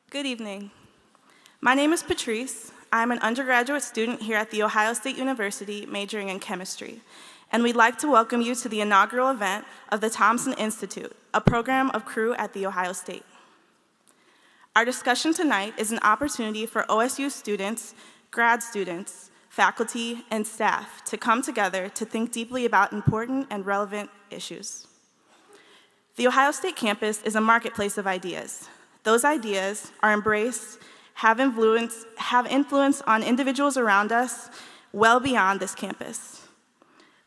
Good evening. My name is Patrice. I'm an undergraduate student here at The Ohio State University majoring in chemistry, and we'd like to welcome you to the inaugural event of the Thompson Institute, a program of Crew at The Ohio State. Our discussion tonight is an opportunity for OSU students, grad students, faculty, and staff to come together to think deeply about important and relevant issues. The Ohio State campus is a marketplace of ideas. Those ideas are embraced, have influence on individuals around us well beyond this campus.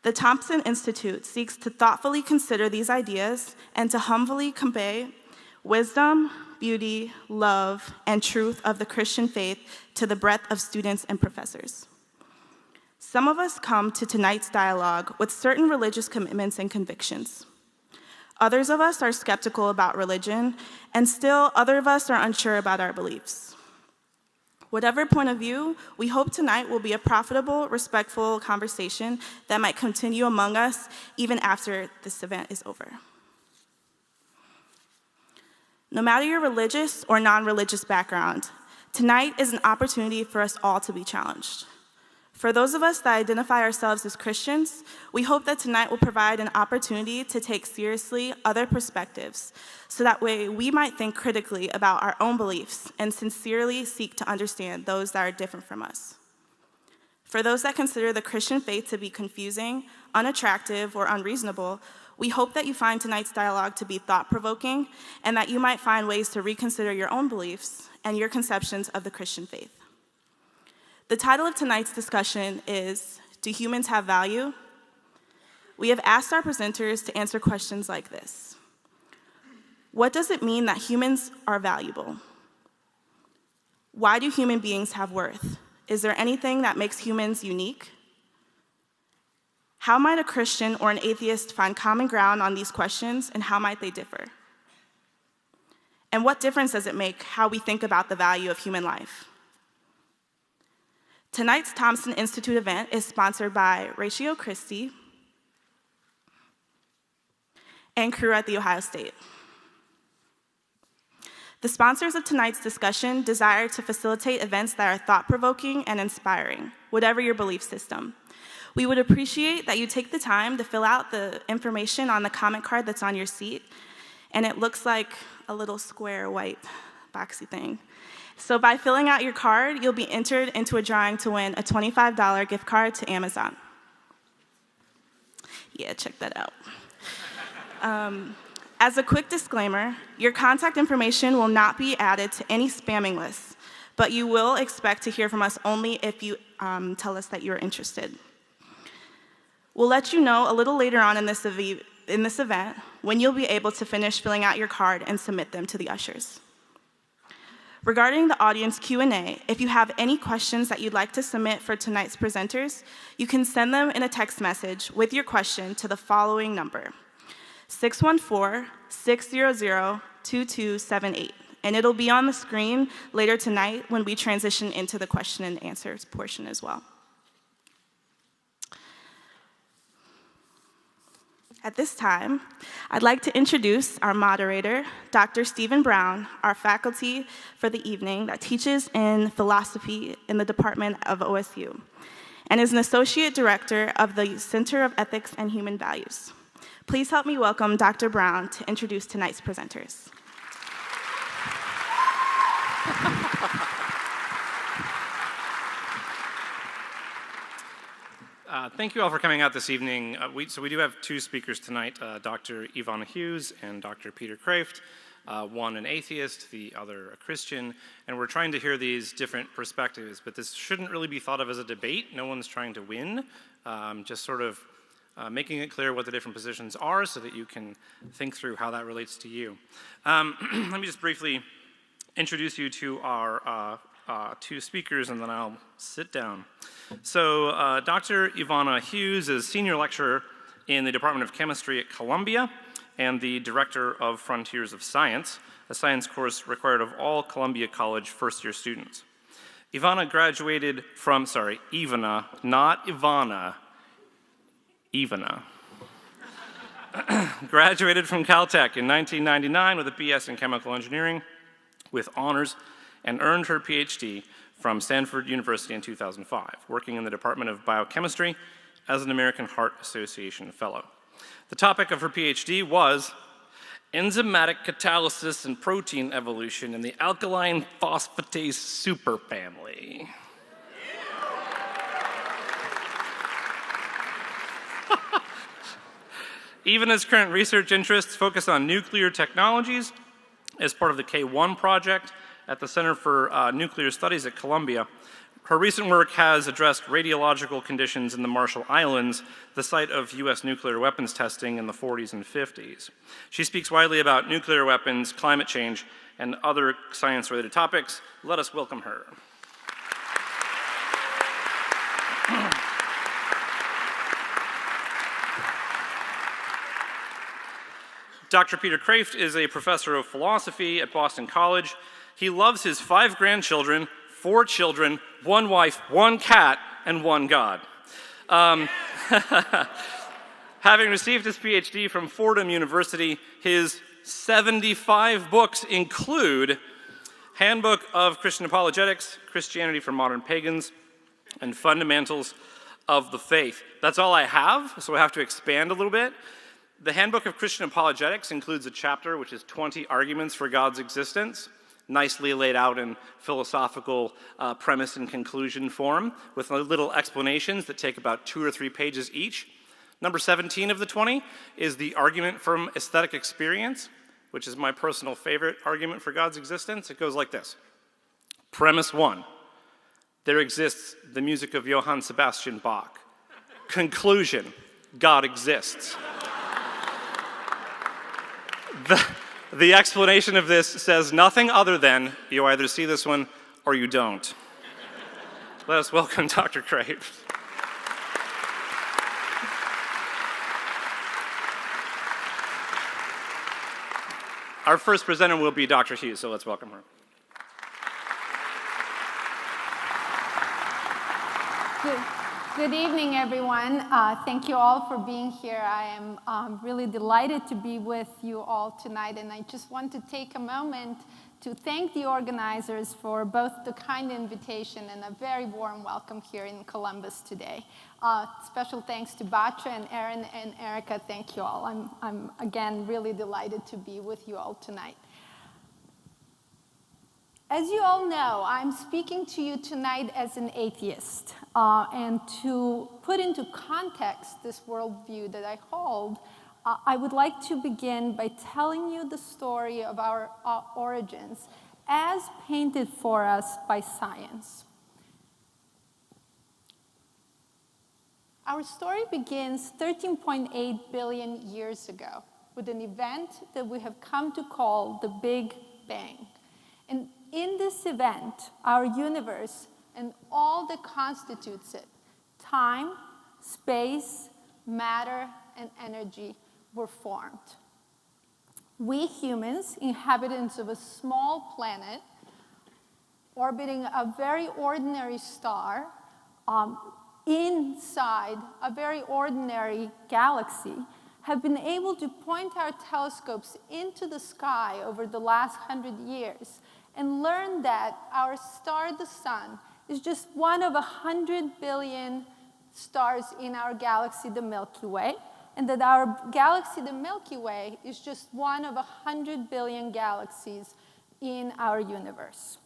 The Thompson Institute seeks to thoughtfully consider these ideas and to humbly convey wisdom, beauty, love, and truth of the Christian faith to the breadth of students and professors. Some of us come to tonight's dialogue with certain religious commitments and convictions. Others of us are skeptical about religion, and still other of us are unsure about our beliefs. Whatever point of view, we hope tonight will be a profitable, respectful conversation that might continue among us even after this event is over. No matter your religious or non-religious background, tonight is an opportunity for us all to be challenged. For those of us that identify ourselves as Christians, we hope that tonight will provide an opportunity to take seriously other perspectives, so that way we might think critically about our own beliefs and sincerely seek to understand those that are different from us. For those that consider the Christian faith to be confusing, unattractive, or unreasonable, we hope that you find tonight's dialogue to be thought-provoking and that you might find ways to reconsider your own beliefs and your conceptions of the Christian faith. The title of tonight's discussion is, Do Humans Have Value? We have asked our presenters to answer questions like this. What does it mean that humans are valuable? Why do human beings have worth? Is there anything that makes humans unique? How might a Christian or an atheist find common ground on these questions, and how might they differ? And what difference does it make how we think about the value of human life? Tonight's Thompson Institute event is sponsored by Ratio Christi and Crew at The Ohio State. The sponsors of tonight's discussion desire to facilitate events that are thought-provoking and inspiring, whatever your belief system. We would appreciate that you take the time to fill out the information on the comment card that's on your seat, and it looks like a little square white boxy thing. So by filling out your card, you'll be entered into a drawing to win a $25 gift card to Amazon. Yeah, check that out. As a quick disclaimer, your contact information will not be added to any spamming lists, but you will expect to hear from us only if you tell us that you're interested. We'll let you know a little later on in this event when you'll be able to finish filling out your card and submit them to the ushers. Regarding the audience Q&A, if you have any questions that you'd like to submit for tonight's presenters, you can send them in a text message with your question to the following number, 614-600-2278, and it'll be on the screen later tonight when we transition into the question and answers portion as well. At this time, I'd like to introduce our moderator, Dr. Stephen Brown, our faculty for the evening that teaches in philosophy in the Department of OSU, and is an associate director of the Center of Ethics and Human Values. Please help me welcome Dr. Brown to introduce tonight's presenters. Thank you all for coming out this evening. We do have two speakers tonight, Dr. Ivana Hughes and Dr. Peter Kraft, one an atheist, the other a Christian, and we're trying to hear these different perspectives, but this shouldn't really be thought of as a debate. No one's trying to win, just sort of making it clear what the different positions are so that you can think through how that relates to you. Let me just briefly introduce you to our two speakers, and then I'll sit down. So Dr. Ivana Hughes is senior lecturer in the Department of Chemistry at Columbia and the director of Frontiers of Science, a science course required of all Columbia College first-year students. Ivana graduated from, Ivana, not Ivana, Ivana. Graduated from Caltech in 1999 with a BS in chemical engineering. with honors and earned her PhD from Stanford University in 2005, working in the Department of Biochemistry as an American Heart Association Fellow. The topic of her PhD was enzymatic catalysis and protein evolution in the alkaline phosphatase superfamily. Even as current research interests focus on nuclear technologies as part of the K1 project at the Center for Nuclear Studies at Columbia, her recent work has addressed radiological conditions in the Marshall Islands, the site of US nuclear weapons testing in the 40s and 50s. She speaks widely about nuclear weapons, climate change, and other science-related topics. Let us welcome her. Dr. Peter Kraft is a professor of philosophy at Boston College. He loves his 5 grandchildren, 4 children, 1 wife, 1 cat, and 1 God. Having received his PhD from Fordham University, his 75 books include Handbook of Christian Apologetics, Christianity for Modern Pagans, and Fundamentals of the Faith. That's all I have, so I have to expand a little bit. The Handbook of Christian Apologetics includes a chapter which is 20 arguments for God's existence, nicely laid out in philosophical premise and conclusion form, with little explanations that take about 2 or 3 pages each. Number 17 of the 20 is the argument from aesthetic experience, which is my personal favorite argument for God's existence. It goes like this. Premise 1, there exists the music of Johann Sebastian Bach. Conclusion, God exists. The explanation of this says nothing other than you either see this one or you don't. Let us welcome Dr. Kraft. Our first presenter will be Dr. Hughes, so let's welcome her. Good evening, everyone. Thank you all for being here. I am really delighted to be with you all tonight, and I just want to take a moment to thank the organizers for both the kind invitation and a very warm welcome here in Columbus today. Special thanks to Batra and Aaron and Erica. Thank you all. I'm again really delighted to be with you all tonight. As you all know, I'm speaking to you tonight as an atheist. And to put into context this worldview that I hold, I would like to begin by telling you the story of our origins as painted for us by science. Our story begins 13.8 billion years ago with an event that we have come to call the Big Bang. And in this event, our universe and all that constitutes it, time, space, matter, and energy, were formed. We humans, inhabitants of a small planet, orbiting a very ordinary star, inside a very ordinary galaxy, have been able to point our telescopes into the sky over the last 100 years and learn that our star, the sun, is just one of 100 billion stars in our galaxy, the Milky Way, and that our galaxy, the Milky Way, is just one of 100 billion galaxies in our universe.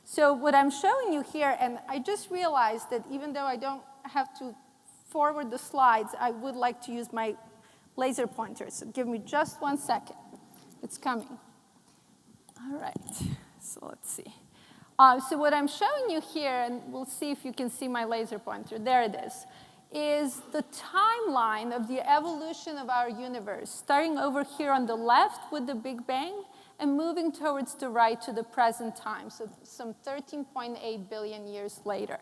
So what I'm showing you here, and I just realized that even though I don't have to forward the slides, I would like to use my laser pointer. So give me just 1 second. It's coming. All right. So let's see. So what I'm showing you here, and we'll see if you can see my laser pointer. There it is the timeline of the evolution of our universe, starting over here on the left with the Big Bang and moving towards the right to the present time, so some 13.8 billion years later.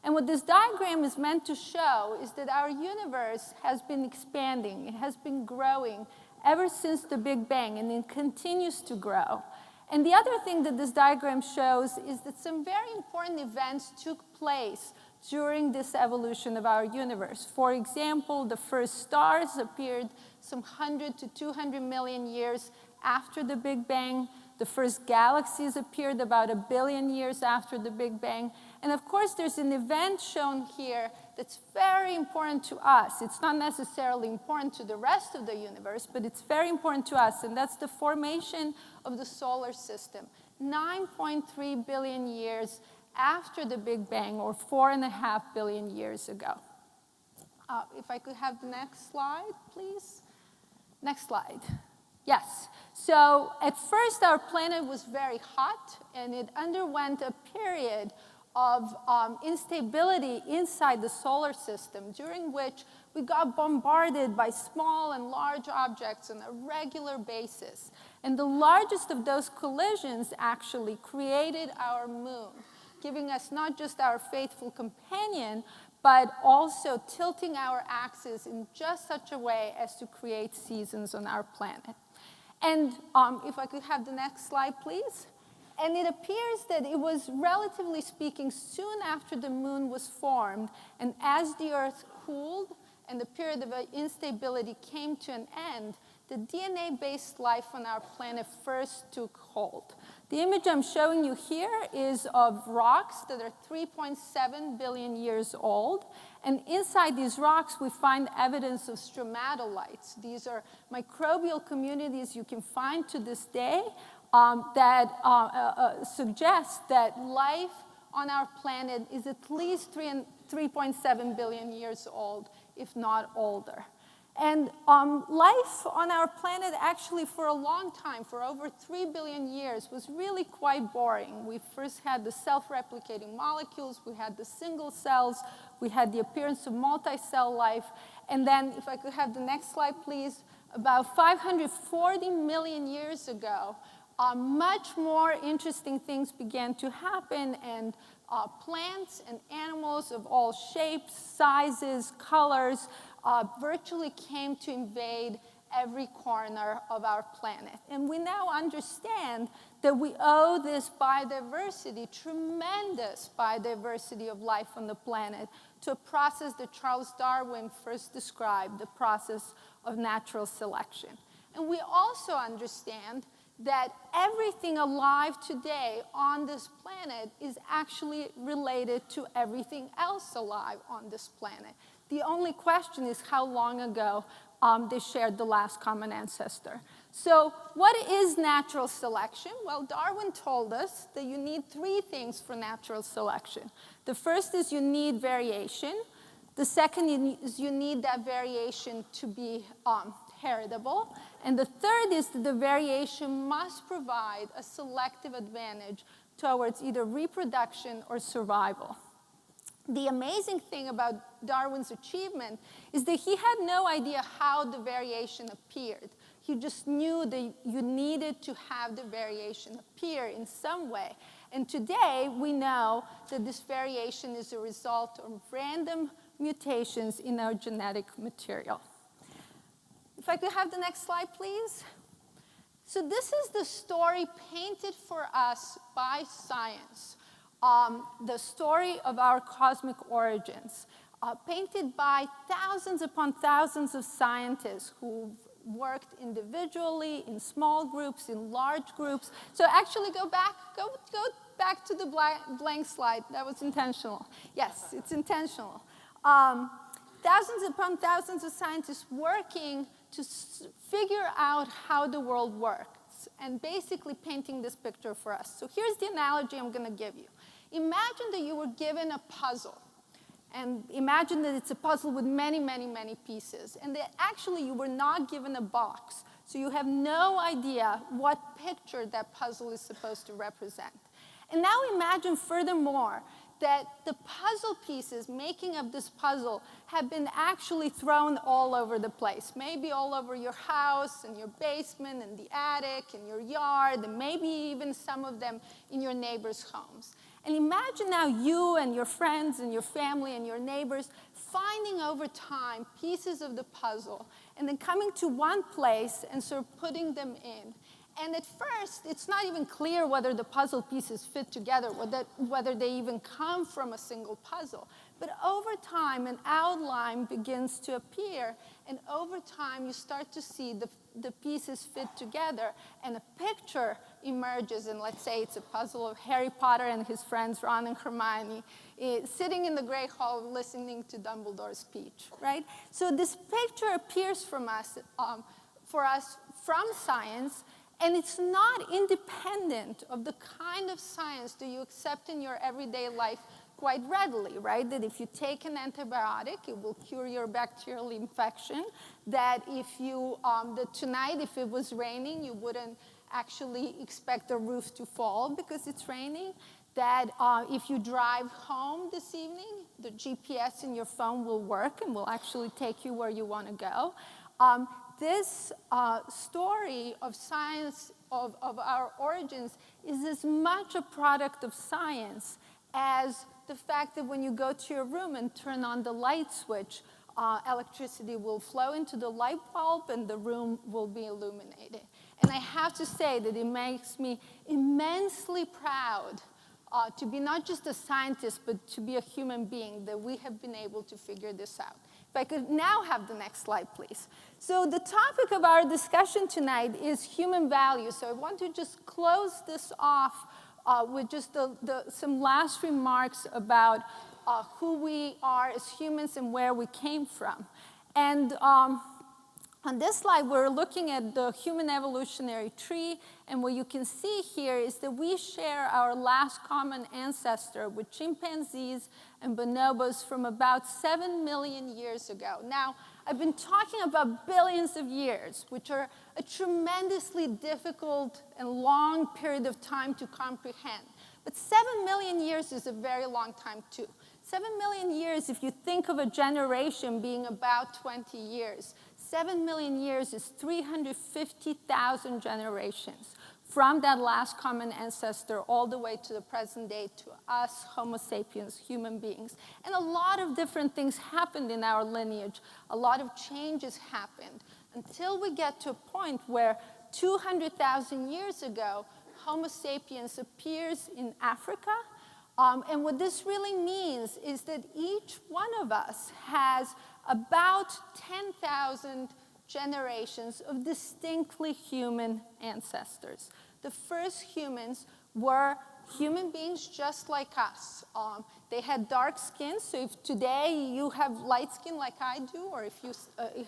And what this diagram is meant to show is that our universe has been expanding. It has been growing ever since the Big Bang, and it continues to grow. And the other thing that this diagram shows is that some very important events took place during this evolution of our universe. For example, the first stars appeared some 100 to 200 million years after the Big Bang. The first galaxies appeared about 1 billion years after the Big Bang. And of course, there's an event shown here that's very important to us. It's not necessarily important to the rest of the universe, but it's very important to us, and that's the formation of the solar system. 9.3 billion years after the Big Bang, or 4.5 billion years ago. If I could have the next slide, please. Next slide. Yes. So at first, our planet was very hot, and it underwent a period of instability inside the solar system, during which we got bombarded by small and large objects on a regular basis. And the largest of those collisions actually created our moon, giving us not just our faithful companion, but also tilting our axis in just such a way as to create seasons on our planet. And if I could have the next slide, please. And it appears that it was, relatively speaking, soon after the moon was formed, and as the Earth cooled and the period of instability came to an end, the DNA-based life on our planet first took hold. The image I'm showing you here is of rocks that are 3.7 billion years old. And inside these rocks, we find evidence of stromatolites. These are microbial communities you can find to this day that suggest that life on our planet is at least 3.7 billion years old, if not older. And life on our planet actually for a long time, for over 3 billion years, was really quite boring. We first had the self-replicating molecules, we had the single cells, we had the appearance of multi-cell life, and then, if I could have the next slide, please, about 540 million years ago, much more interesting things began to happen, and plants and animals of all shapes, sizes, colors, virtually came to invade every corner of our planet. And we now understand that we owe this biodiversity, tremendous biodiversity of life on the planet, to a process that Charles Darwin first described, the process of natural selection. And we also understand that everything alive today on this planet is actually related to everything else alive on this planet. The only question is how long ago they shared the last common ancestor. So what is natural selection? Well, Darwin told us that you need 3 things for natural selection. The first is you need variation. The second is you need that variation to be heritable. And the third is that the variation must provide a selective advantage towards either reproduction or survival. The amazing thing about Darwin's achievement is that he had no idea how the variation appeared. He just knew that you needed to have the variation appear in some way. And today, we know that this variation is a result of random mutations in our genetic material. If I could have the next slide, please. So this is the story painted for us by science, the story of our cosmic origins, painted by thousands upon thousands of scientists who worked individually, in small groups, in large groups. So actually go back to the blank slide. That was intentional. Yes, it's intentional. Thousands upon thousands of scientists working to figure out how the world works, and basically painting this picture for us. So here's the analogy I'm going to give you. Imagine that you were given a puzzle, and imagine that it's a puzzle with many, many, many pieces, and that actually you were not given a box, so you have no idea what picture that puzzle is supposed to represent. And now imagine, furthermore, that the puzzle pieces making up this puzzle have been actually thrown all over the place. Maybe all over your house, and your basement, and the attic, and your yard, and maybe even some of them in your neighbors' homes. And imagine now you and your friends and your family and your neighbors finding over time pieces of the puzzle, and then coming to one place and sort of putting them in. And at first, it's not even clear whether the puzzle pieces fit together, whether they even come from a single puzzle. But over time, an outline begins to appear, and over time, you start to see the pieces fit together, and a picture emerges, and let's say it's a puzzle of Harry Potter and his friends, Ron and Hermione, sitting in the Great Hall listening to Dumbledore's speech, right? So this picture appears for us from science, and it's not independent of the kind of science that you accept in your everyday life quite readily, right? That if you take an antibiotic, it will cure your bacterial infection. That if you, that tonight, if it was raining, you wouldn't actually expect the roof to fall because it's raining. That if you drive home this evening, the GPS in your phone will work and will actually take you where you want to go. This story of science, of our origins, is as much a product of science as the fact that when you go to your room and turn on the light switch, electricity will flow into the light bulb and the room will be illuminated. And I have to say that it makes me immensely proud to be not just a scientist, but to be a human being, that we have been able to figure this out. If I could now have the next slide, please. So the topic of our discussion tonight is human value. So I want to just close this off with just some last remarks about who we are as humans and where we came from. And on this slide, we're looking at the human evolutionary tree, and what you can see here is that we share our last common ancestor with chimpanzees and bonobos from about 7 million years ago. Now, I've been talking about billions of years, which are a tremendously difficult and long period of time to comprehend. But 7 million years is a very long time, too. 7 million years, if you think of a generation being about 20 years, 7 million years is 350,000 generations from that last common ancestor all the way to the present day, to us, Homo sapiens, human beings. And a lot of different things happened in our lineage. A lot of changes happened until we get to a point where 200,000 years ago, Homo sapiens appears in Africa. And what this really means is that each one of us has about 10,000 generations of distinctly human ancestors. The first humans were human beings just like us. They had dark skin, so if today you have light skin like I do, or if you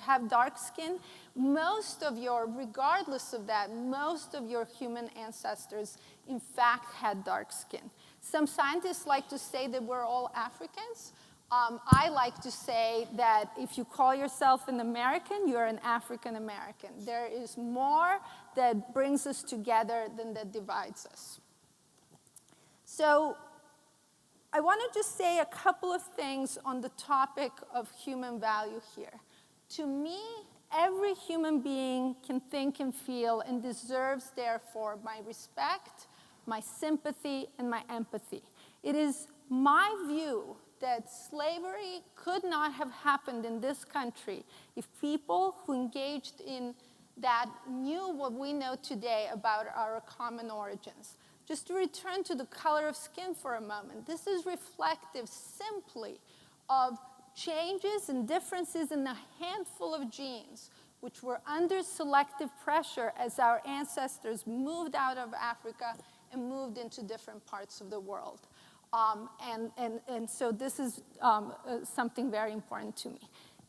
have dark skin, regardless of that, most of your human ancestors, in fact, had dark skin. Some scientists like to say that we're all Africans. I like to say that if you call yourself an American, you're an African American. There is more that brings us together than that divides us. So I want to just say a couple of things on the topic of human value here. To me, every human being can think and feel and deserves, therefore, my respect, my sympathy, and my empathy. It is my view that slavery could not have happened in this country if people who engaged in that knew what we know today about our common origins. Just to return to the color of skin for a moment, this is reflective simply of changes and differences in a handful of genes which were under selective pressure as our ancestors moved out of Africa and moved into different parts of the world. And so this is something very important to me.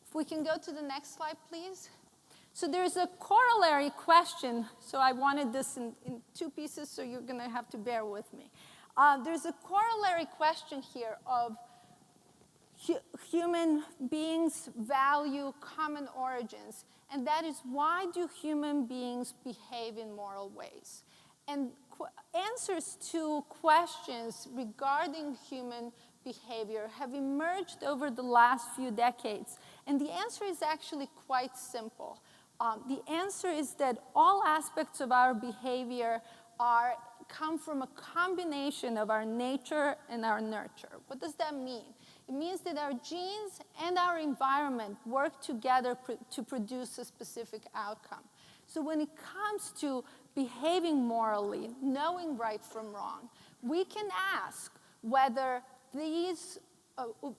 If we can go to the next slide, please. So there's a corollary question. So I wanted this in two pieces, so you're going to have to bear with me. There's a corollary question here of human beings value common origins, and that is, why do human beings behave in moral ways? And answers to questions regarding human behavior have emerged over the last few decades. And the answer is actually quite simple. The answer is that all aspects of our behavior come from a combination of our nature and our nurture. What does that mean? It means that our genes and our environment work together to produce a specific outcome. So when it comes to behaving morally, knowing right from wrong, we can ask whether these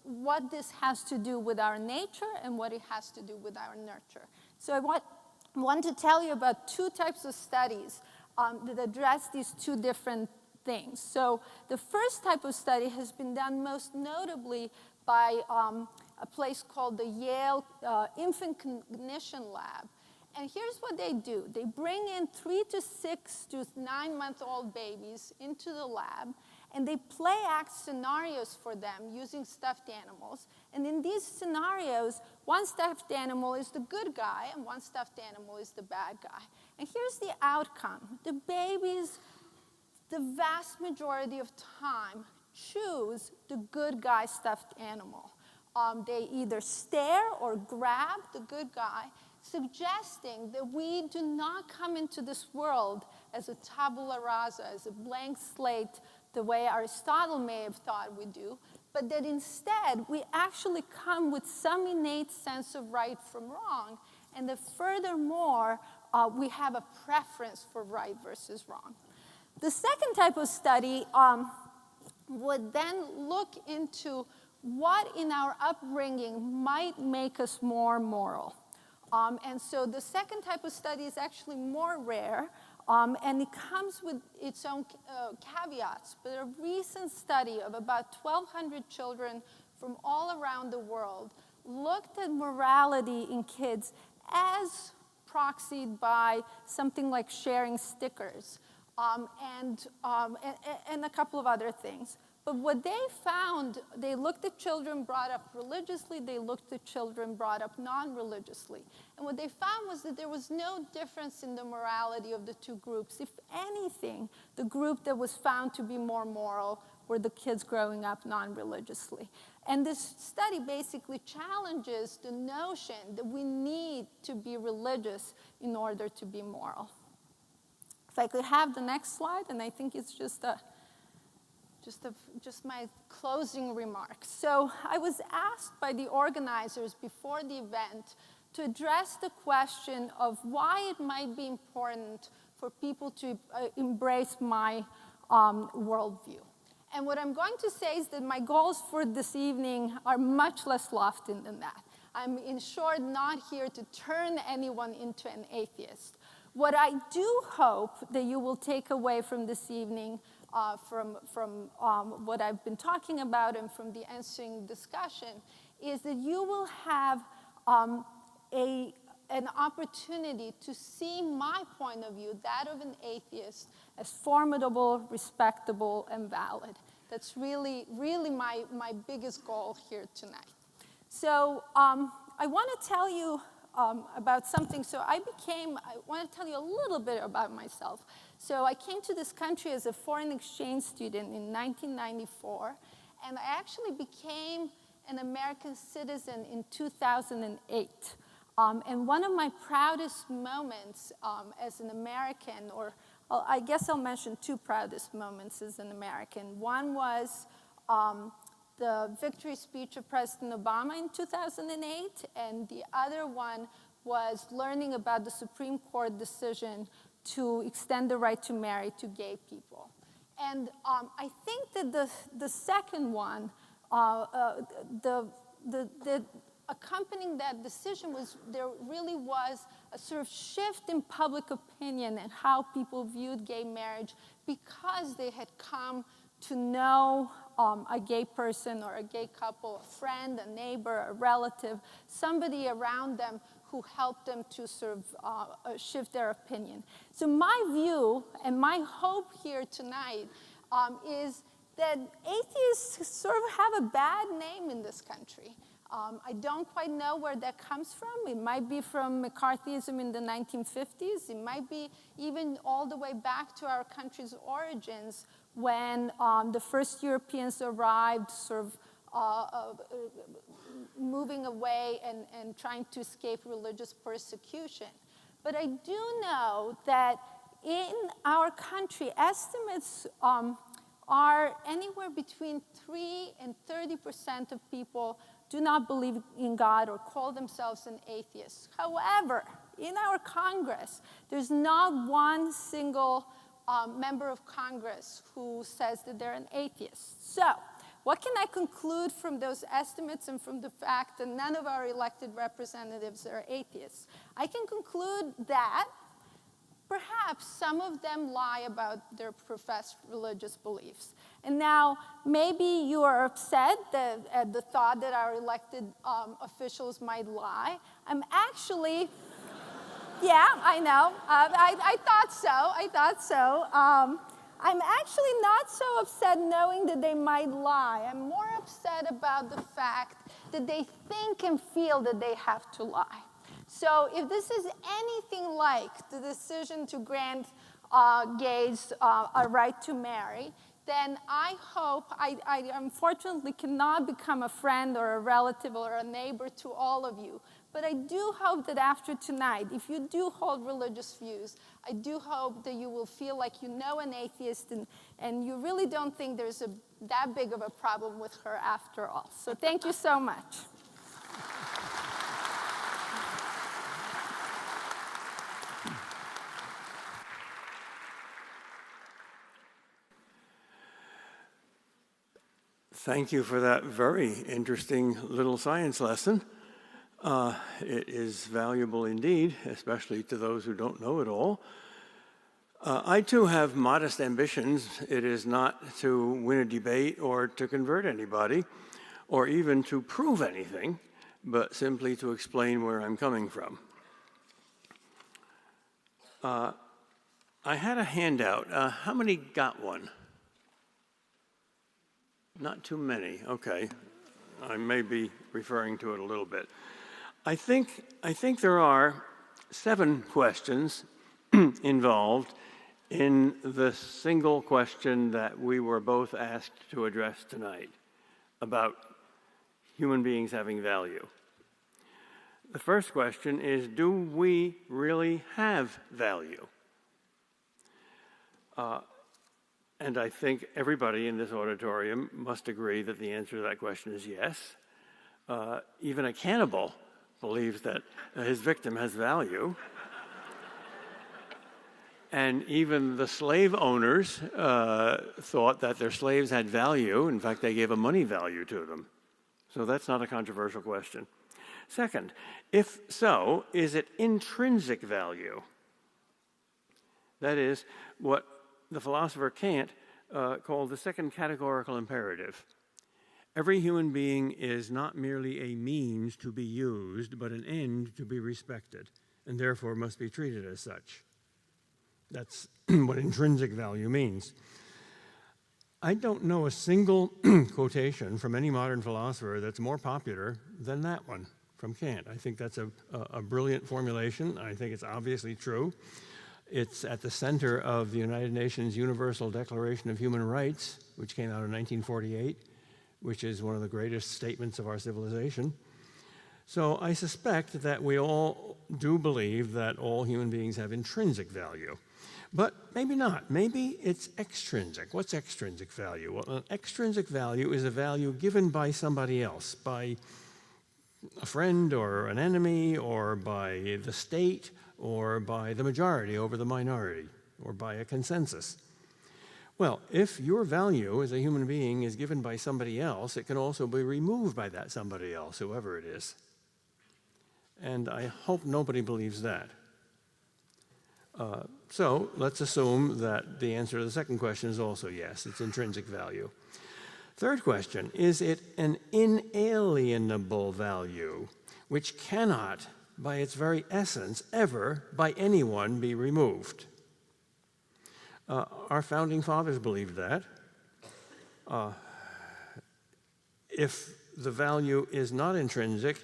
what this has to do with our nature and what it has to do with our nurture. So I want to tell you about two types of studies that address these two different things. So the first type of study has been done most notably by a place called the Yale Infant Cognition Lab. And here's what they do. They bring in 3 to 6 to 9-month-old babies into the lab, and they play act scenarios for them using stuffed animals. And in these scenarios, one stuffed animal is the good guy, and one stuffed animal is the bad guy. And here's the outcome. The babies, the vast majority of time, choose the good guy stuffed animal. They either stare or grab the good guy, suggesting that we do not come into this world as a tabula rasa, as a blank slate, the way Aristotle may have thought we do, but that instead we actually come with some innate sense of right from wrong, and that furthermore, we have a preference for right versus wrong. The second type of study would then look into what in our upbringing might make us more moral. And so the second type of study is actually more rare, and it comes with its own caveats. But a recent study of about 1,200 children from all around the world looked at morality in kids as proxied by something like sharing stickers and a couple of other things. But what they found, they looked at children brought up religiously, they looked at children brought up non-religiously. And what they found was that there was no difference in the morality of the two groups. If anything, the group that was found to be more moral were the kids growing up non-religiously. And this study basically challenges the notion that we need to be religious in order to be moral. If I could have the next slide, and I think it's just my closing remarks. So I was asked by the organizers before the event to address the question of why it might be important for people to embrace my worldview. And what I'm going to say is that my goals for this evening are much less lofty than that. I'm, in short, not here to turn anyone into an atheist. What I do hope that you will take away from this evening from what I've been talking about and from the ensuing discussion is that you will have an opportunity to see my point of view, that of an atheist, as formidable, respectable, and valid. That's really, really my biggest goal here tonight. So I want to tell you about something. So I want to tell you a little bit about myself. So I came to this country as a foreign exchange student in 1994, and I actually became an American citizen in 2008. And one of my proudest moments as an American, or I guess I'll mention two proudest moments as an American. One was the victory speech of President Obama in 2008, and the other one was learning about the Supreme Court decision to extend the right to marry to gay people. And I think that the second one, accompanying that decision was there really was a sort of shift in public opinion and how people viewed gay marriage because they had come to know a gay person or a gay couple, a friend, a neighbor, a relative, somebody around them who helped them to sort of shift their opinion. So my view and my hope here tonight is that atheists sort of have a bad name in this country. I don't quite know where that comes from. It might be from McCarthyism in the 1950s. It might be even all the way back to our country's origins when the first Europeans arrived, sort of moving away and trying to escape religious persecution. But I do know that in our country, estimates are anywhere between 3 and 30% of people do not believe in God or call themselves an atheist. However, in our Congress, there's not one single member of Congress who says that they're an atheist. So What can I conclude from those estimates and from the fact that none of our elected representatives are atheists? I can conclude that perhaps some of them lie about their professed religious beliefs. And now, maybe you are upset at the thought that our elected officials might lie. I'm actually, yeah, I know. I thought so. I'm actually not so upset knowing that they might lie. I'm more upset about the fact that they think and feel that they have to lie. So if this is anything like the decision to grant gays a right to marry, then I hope, I unfortunately cannot become a friend or a relative or a neighbor to all of you. But I do hope that after tonight, if you do hold religious views, I do hope that you will feel like you know an atheist and you really don't think there's that big of a problem with her after all. So thank you so much. Thank you for that very interesting little science lesson. It is valuable indeed, especially to those who don't know it all. I too have modest ambitions. It is not to win a debate or to convert anybody or even to prove anything, but simply to explain where I'm coming from. I had a handout. How many got one? Not too many, okay. I may be referring to it a little bit. I think there are 7 questions involved in the single question that we were both asked to address tonight about human beings having value. The first question is, do we really have value? And I think everybody in this auditorium must agree that the answer to that question is yes. Even a cannibal believes that his victim has value. And even the slave owners thought that their slaves had value. In fact, they gave a money value to them. So that's not a controversial question. Second, if so, is it intrinsic value? That is what the philosopher Kant called the second categorical imperative. Every human being is not merely a means to be used, but an end to be respected, and therefore must be treated as such. That's what intrinsic value means. I don't know a single quotation from any modern philosopher that's more popular than that one from Kant. I think that's a brilliant formulation. I think it's obviously true. It's at the center of the United Nations Universal Declaration of Human Rights, which came out in 1948, which is one of the greatest statements of our civilization. So I suspect that we all do believe that all human beings have intrinsic value. But maybe not. Maybe it's extrinsic. What's extrinsic value? Well, an extrinsic value is a value given by somebody else, by a friend or an enemy, or by the state, or by the majority over the minority, or by a consensus. Well, if your value as a human being is given by somebody else, it can also be removed by that somebody else, whoever it is. And I hope nobody believes that. So let's assume that the answer to the second question is also yes, it's intrinsic value. Third question, is it an inalienable value which cannot, by its very essence, ever by anyone be removed? Our founding fathers believed that. If the value is not intrinsic,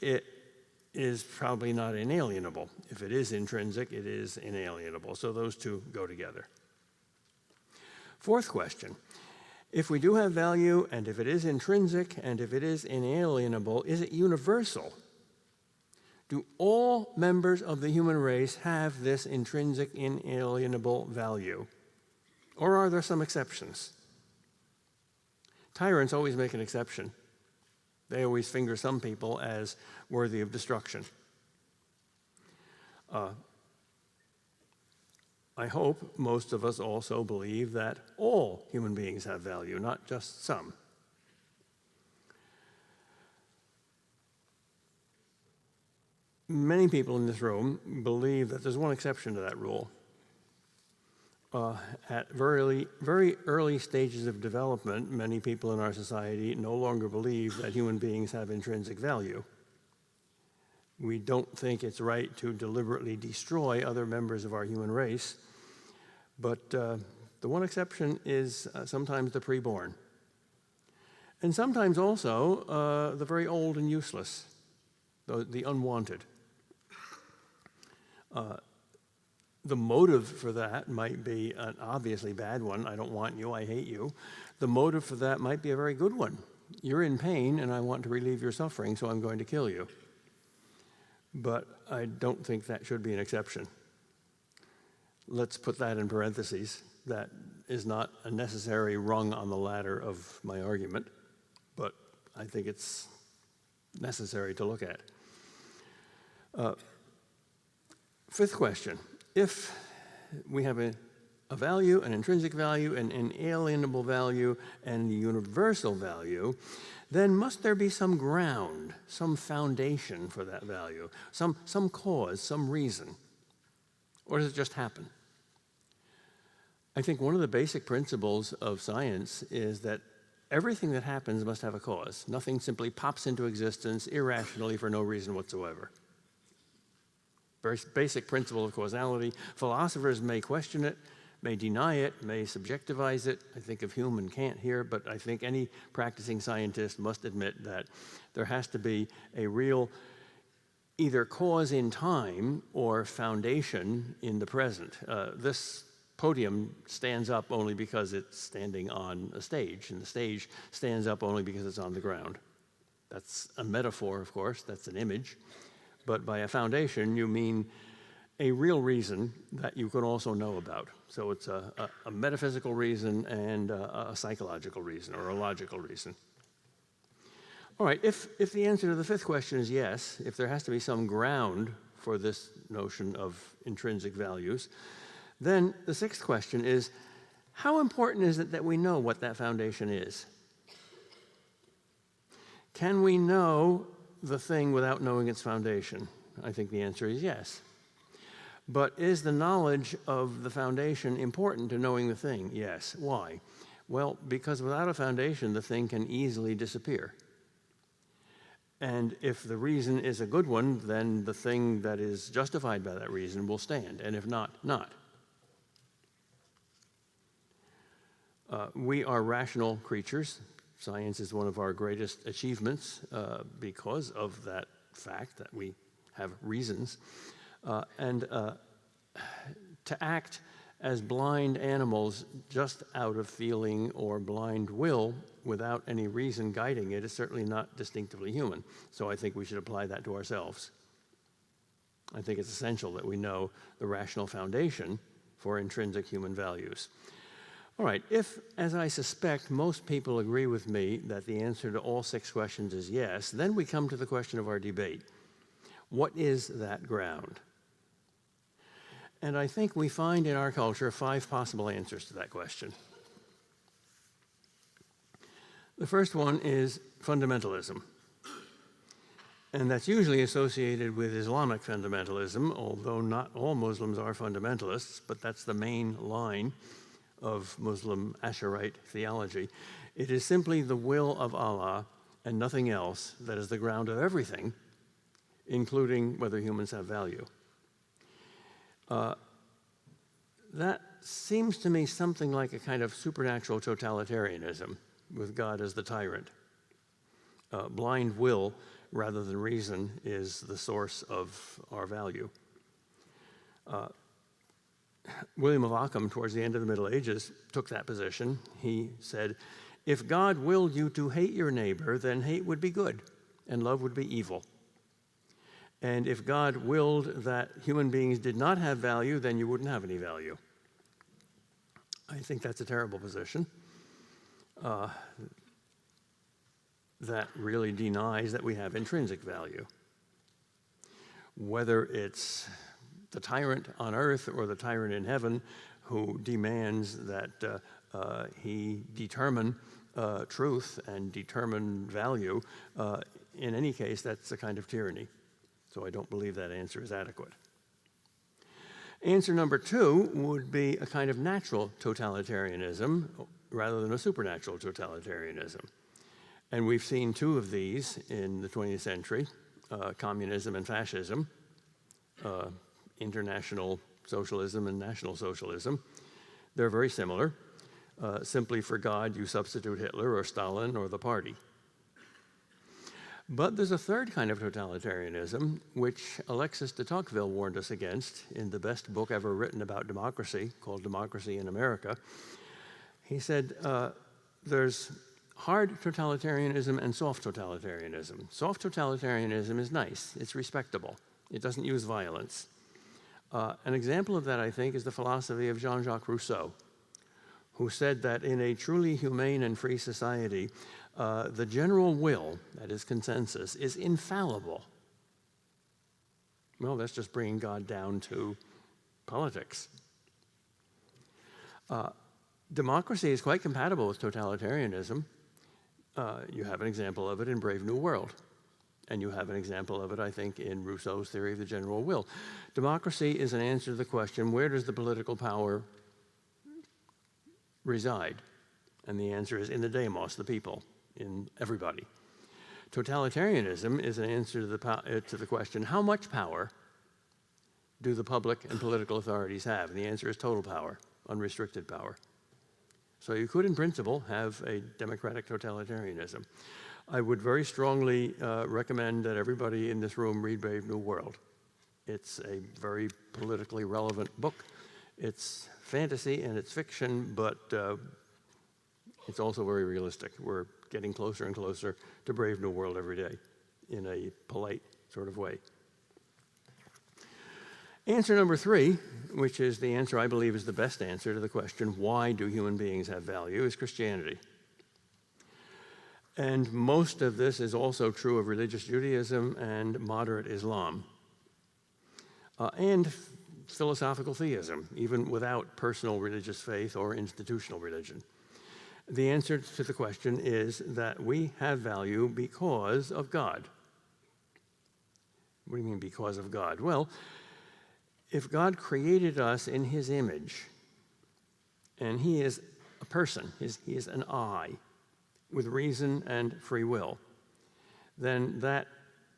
it is probably not inalienable. If it is intrinsic, it is inalienable. So those two go together. Fourth question, if we do have value, and if it is intrinsic, and if it is inalienable, is it universal? Do all members of the human race have this intrinsic, inalienable value? Or are there some exceptions? Tyrants always make an exception. They always finger some people as worthy of destruction. I hope most of us also believe that all human beings have value, not just some. Many people in this room believe that there's one exception to that rule. At very early stages of development, many people in our society no longer believe that human beings have intrinsic value. We don't think it's right to deliberately destroy other members of our human race, but the one exception is sometimes the preborn. And sometimes also the very old and useless, the unwanted. The motive for that might be an obviously bad one. I don't want you, I hate you. The motive for that might be a very good one. You're in pain and I want to relieve your suffering, so I'm going to kill you. But I don't think that should be an exception. Let's put that in parentheses. That is not a necessary rung on the ladder of my argument, but I think it's necessary to look at. Fifth question. If we have a value, an intrinsic value, an inalienable value, and a universal value, then must there be some ground, some foundation for that value, some cause, some reason? Or does it just happen? I think one of the basic principles of science is that everything that happens must have a cause. Nothing simply pops into existence irrationally for no reason whatsoever. Very basic principle of causality. Philosophers may question it, may deny it, may subjectivize it. I think of Hume and Kant here, but I think any practicing scientist must admit that there has to be a real either cause in time or foundation in the present. This podium stands up only because it's standing on a stage, and the stage stands up only because it's on the ground. That's a metaphor, of course, that's an image. But by a foundation, you mean a real reason that you can also know about. So it's a metaphysical reason and a psychological reason or a logical reason. All right, if the answer to the fifth question is yes, if there has to be some ground for this notion of intrinsic values, then the sixth question is, how important is it that we know what that foundation is? Can we know the thing without knowing its foundation? I think the answer is yes. But is the knowledge of the foundation important to knowing the thing? Yes. Why? Well, because without a foundation, the thing can easily disappear. And if the reason is a good one, then the thing that is justified by that reason will stand, and if not, not. We are rational creatures. Science is one of our greatest achievements because of that fact that we have reasons. And to act as blind animals just out of feeling or blind will without any reason guiding it is certainly not distinctively human. So I think we should apply that to ourselves. I think it's essential that we know the rational foundation for intrinsic human values. All right, if, as I suspect, most people agree with me that the answer to all six questions is yes, then we come to the question of our debate. What is that ground? And I think we find in our culture 5 possible answers to that question. The first one is fundamentalism. And that's usually associated with Islamic fundamentalism, although not all Muslims are fundamentalists, but that's the main line of Muslim Asharite theology. It is simply the will of Allah and nothing else that is the ground of everything, including whether humans have value. That seems to me something like a kind of supernatural totalitarianism, with God as the tyrant. Blind will rather than reason is the source of our value. William of Ockham, towards the end of the Middle Ages, took that position. He said, if God willed you to hate your neighbor, then hate would be good, and love would be evil. And if God willed that human beings did not have value, then you wouldn't have any value. I think that's a terrible position. That really denies that we have intrinsic value. Whether it's the tyrant on earth or the tyrant in heaven who demands that he determine truth and determine value, in any case, that's a kind of tyranny. So I don't believe that answer is adequate. Answer number 2 would be a kind of natural totalitarianism rather than a supernatural totalitarianism. And we've seen 2 of these in the 20th century, communism and fascism, international socialism and national socialism. They're very similar. Simply for God, you substitute Hitler or Stalin or the party. But there's a third kind of totalitarianism, which Alexis de Tocqueville warned us against in the best book ever written about democracy, called Democracy in America. He said there's hard totalitarianism and soft totalitarianism. Soft totalitarianism is nice. It's respectable. It doesn't use violence. An example of that, I think, is the philosophy of Jean-Jacques Rousseau, who said that in a truly humane and free society, the general will, that is consensus, is infallible. Well, that's just bringing God down to politics. Democracy is quite compatible with totalitarianism. You have an example of it in Brave New World. And you have an example of it, I think, in Rousseau's theory of the general will. Democracy is an answer to the question, where does the political power reside? And the answer is in the demos, the people, in everybody. Totalitarianism is an answer to the question, how much power do the public and political authorities have? And the answer is total power, unrestricted power. So you could, in principle, have a democratic totalitarianism. I would very strongly recommend that everybody in this room read Brave New World. It's a very politically relevant book. It's fantasy and it's fiction, but it's also very realistic. We're getting closer and closer to Brave New World every day in a polite sort of way. Answer number 3, which is the answer I believe is the best answer to the question, why do human beings have value, is Christianity. And most of this is also true of religious Judaism and moderate Islam. And philosophical theism, even without personal religious faith or institutional religion. The answer to the question is that we have value because of God. What do you mean, because of God? Well, if God created us in his image, and he is a person, he is an I, with reason and free will, then that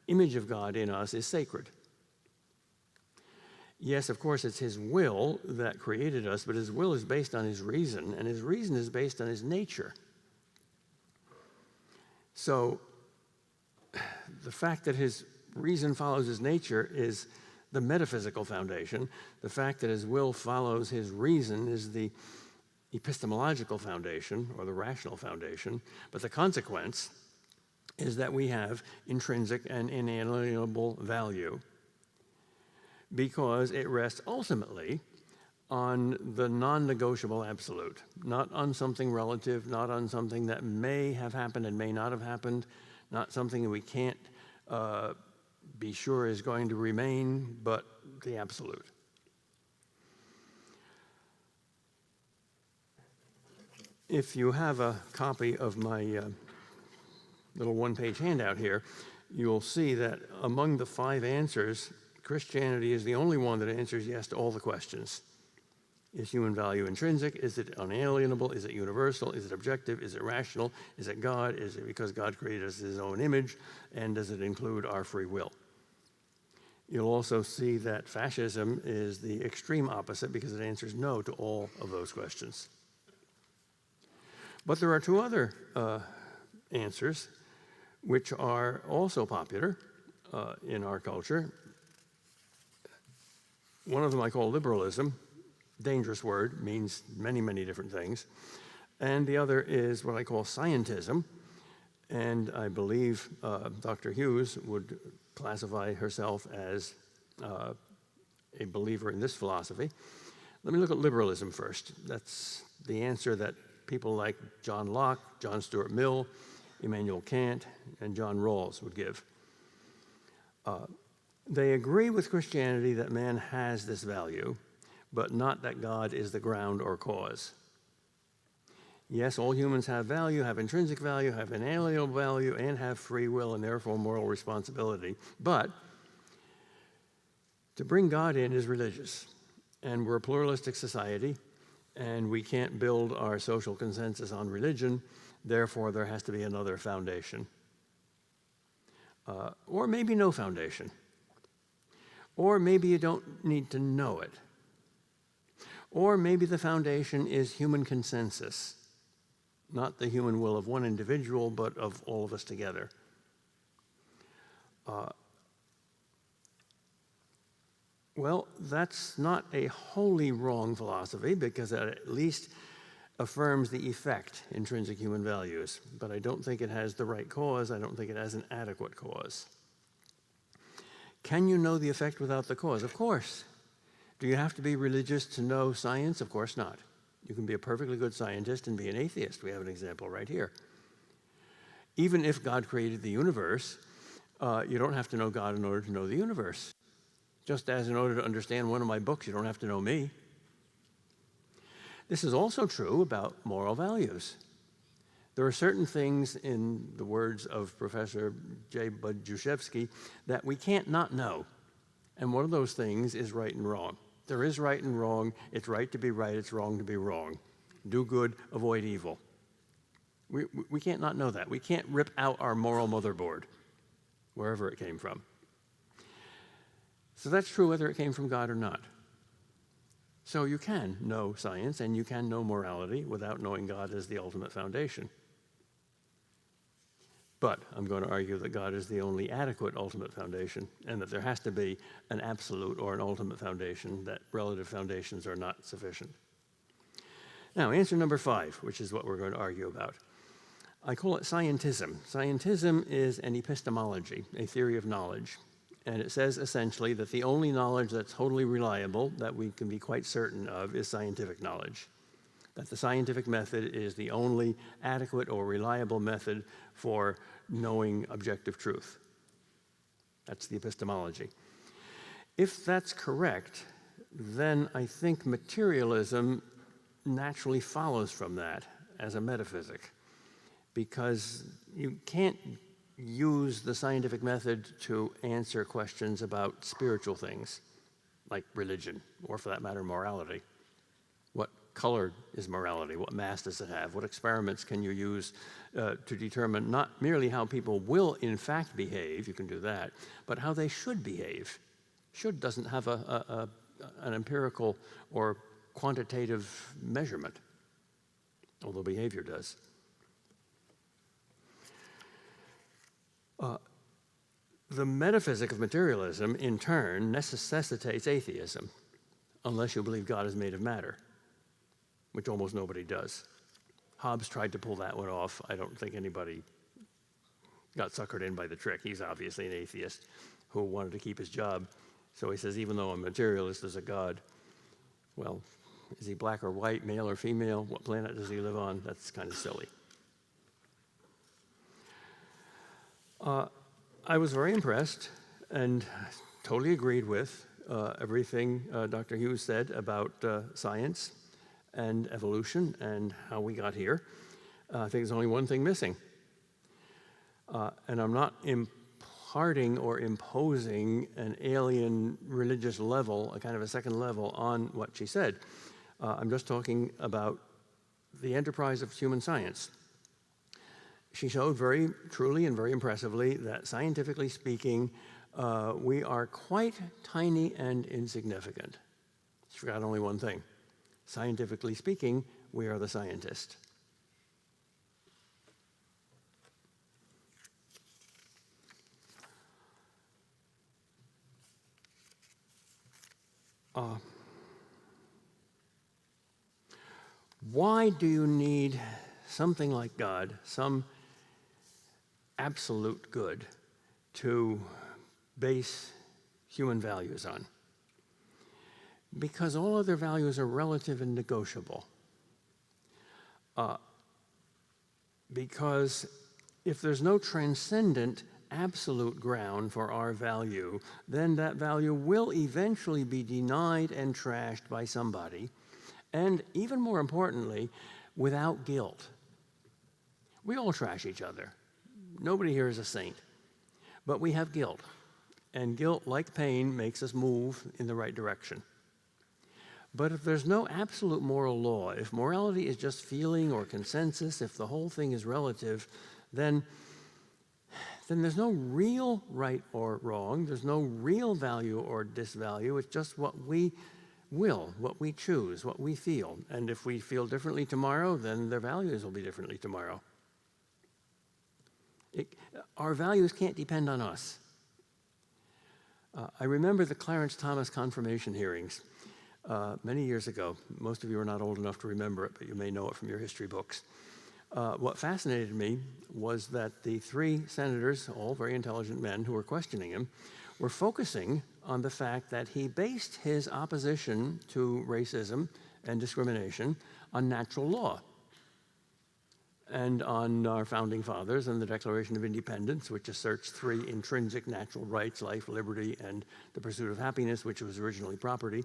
image of God in us is sacred. Yes, of course, it's his will that created us, but his will is based on his reason, and his reason is based on his nature. So the fact that his reason follows his nature is the metaphysical foundation. The fact that his will follows his reason is the epistemological foundation, or the rational foundation. But the consequence is that we have intrinsic and inalienable value because it rests ultimately on the non-negotiable absolute, not on something relative, not on something that may have happened and may not have happened, not something that we can't be sure is going to remain, but the absolute. If you have a copy of my little one-page handout here, you'll see that among the 5 answers, Christianity is the only one that answers yes to all the questions. Is human value intrinsic? Is it unalienable? Is it universal? Is it objective? Is it rational? Is it God? Is it because God created us in his own image? And does it include our free will? You'll also see that fascism is the extreme opposite because it answers no to all of those questions. But there are 2 other answers which are also popular in our culture. One of them I call liberalism. Dangerous word, means many, many different things. And the other is what I call scientism. And I believe Dr. Hughes would classify herself as a believer in this philosophy. Let me look at liberalism first. That's the answer that people like John Locke, John Stuart Mill, Immanuel Kant, and John Rawls would give. They agree with Christianity that man has this value, but not that God is the ground or cause. Yes, all humans have value, have intrinsic value, have inalienable value, and have free will and therefore moral responsibility. But To bring God in is religious, and we're a pluralistic society, and we can't build our social consensus on religion, therefore there has to be another foundation. Or maybe no foundation. Or maybe you don't need to know it. Or maybe the foundation is human consensus, not the human will of one individual, but of all of us together. Well, that's not a wholly wrong philosophy, because it at least affirms the effect, intrinsic human values. But I don't think it has the right cause. I don't think it has an adequate cause. Can you know the effect without the cause? Of course. Do you have to be religious to know science? Of course not. You can be a perfectly good scientist and be an atheist. We have an example right here. Even if God created the universe, you don't have to know God in order to know the universe. Just as in order to understand one of my books, you don't have to know me. This is also true about moral values. There are certain things, in the words of Professor J. Budjushevsky, that we can't not know. And one of those things is right and wrong. There is right and wrong. It's right to be right. It's wrong to be wrong. Do good, avoid evil. We can't not know that. We can't rip out our moral motherboard, wherever it came from. So that's true whether it came from God or not. So you can know science and you can know morality without knowing God as the ultimate foundation. But I'm going to argue that God is the only adequate ultimate foundation, and that there has to be an absolute or an ultimate foundation, that relative foundations are not sufficient. Now, answer number 5, which is what we're going to argue about. I call it scientism. Scientism is an epistemology, a theory of knowledge. And it says essentially that the only knowledge that's totally reliable, that we can be quite certain of, is scientific knowledge. That the scientific method is the only adequate or reliable method for knowing objective truth. That's the epistemology. If that's correct, then I think materialism naturally follows from that as a metaphysic, because you can't use the scientific method to answer questions about spiritual things, like religion, or for that matter, morality. What color is morality? What mass does it have? What experiments can you use to determine not merely how people will in fact behave, you can do that, but how they should behave? Should doesn't have an empirical or quantitative measurement, although behavior does. The metaphysic of materialism, in turn, necessitates atheism, unless you believe God is made of matter, which almost nobody does. Hobbes tried to pull that one off. I don't think anybody got suckered in by the trick. He's obviously an atheist who wanted to keep his job. So he says, even though I'm a materialist, there's a God. Well, is he black or white, male or female? What planet does he live on? That's kind of silly. I was very impressed and totally agreed with everything Dr. Hughes said about science and evolution and how we got here. I think there's only one thing missing. And I'm not imparting or imposing an alien religious level, a kind of a second level on what she said. I'm just talking about the enterprise of human science. She showed very truly and very impressively that scientifically speaking, we are quite tiny and insignificant. She forgot only one thing. Scientifically speaking, we are the scientist. Why do you need something like God, some absolute good, to base human values on? Because all other values are relative and negotiable. Because if there's no transcendent absolute ground for our value, then that value will eventually be denied and trashed by somebody, and even more importantly, without guilt. We all trash each other. Nobody here is a saint, but we have guilt. And guilt, like pain, makes us move in the right direction. But if there's no absolute moral law, if morality is just feeling or consensus, if the whole thing is relative, then there's no real right or wrong. There's no real value or disvalue. It's just what we will, what we choose, what we feel. And if we feel differently tomorrow, then their values will be differently tomorrow. Our values can't depend on us. I remember the Clarence Thomas confirmation hearings many years ago. Most of you are not old enough to remember it, but you may know it from your history books. What fascinated me was that the three senators, all very intelligent men who were questioning him, were focusing on the fact that he based his opposition to racism and discrimination on natural law and on our founding fathers and the Declaration of Independence, which asserts three intrinsic natural rights: life, liberty, and the pursuit of happiness, which was originally property.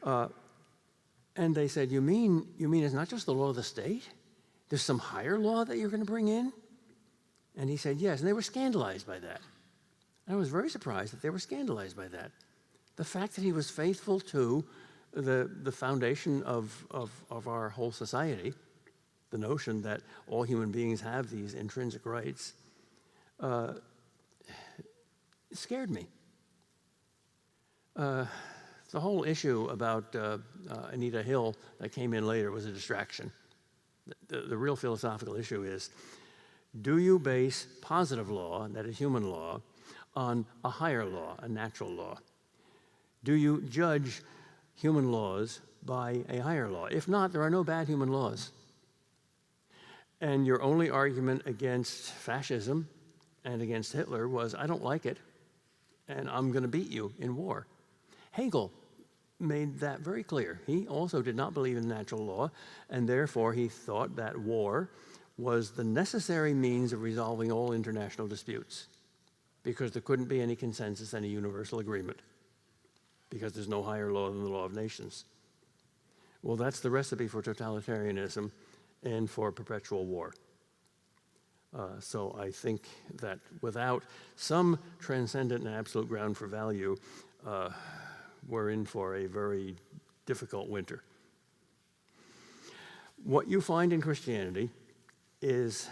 And they said, you mean it's not just the law of the state? There's some higher law that you're going to bring in? And he said, yes. And they were scandalized by that. And I was very surprised that they were scandalized by that. The fact that he was faithful to the foundation of our whole society, the notion that all human beings have these intrinsic rights, it scared me. The whole issue about Anita Hill that came in later was a distraction. The real philosophical issue is, do you base positive law, that is human law, on a higher law, a natural law? Do you judge human laws by a higher law? If not, there are no bad human laws. And your only argument against fascism and against Hitler was, I don't like it, and I'm going to beat you in war. Hegel made that very clear. He also did not believe in natural law, and therefore he thought that war was the necessary means of resolving all international disputes, because there couldn't be any consensus, any universal agreement, because there's no higher law than the law of nations. Well, that's the recipe for totalitarianism and for perpetual war. So I think that without some transcendent and absolute ground for value, we're in for a very difficult winter. What you find in Christianity is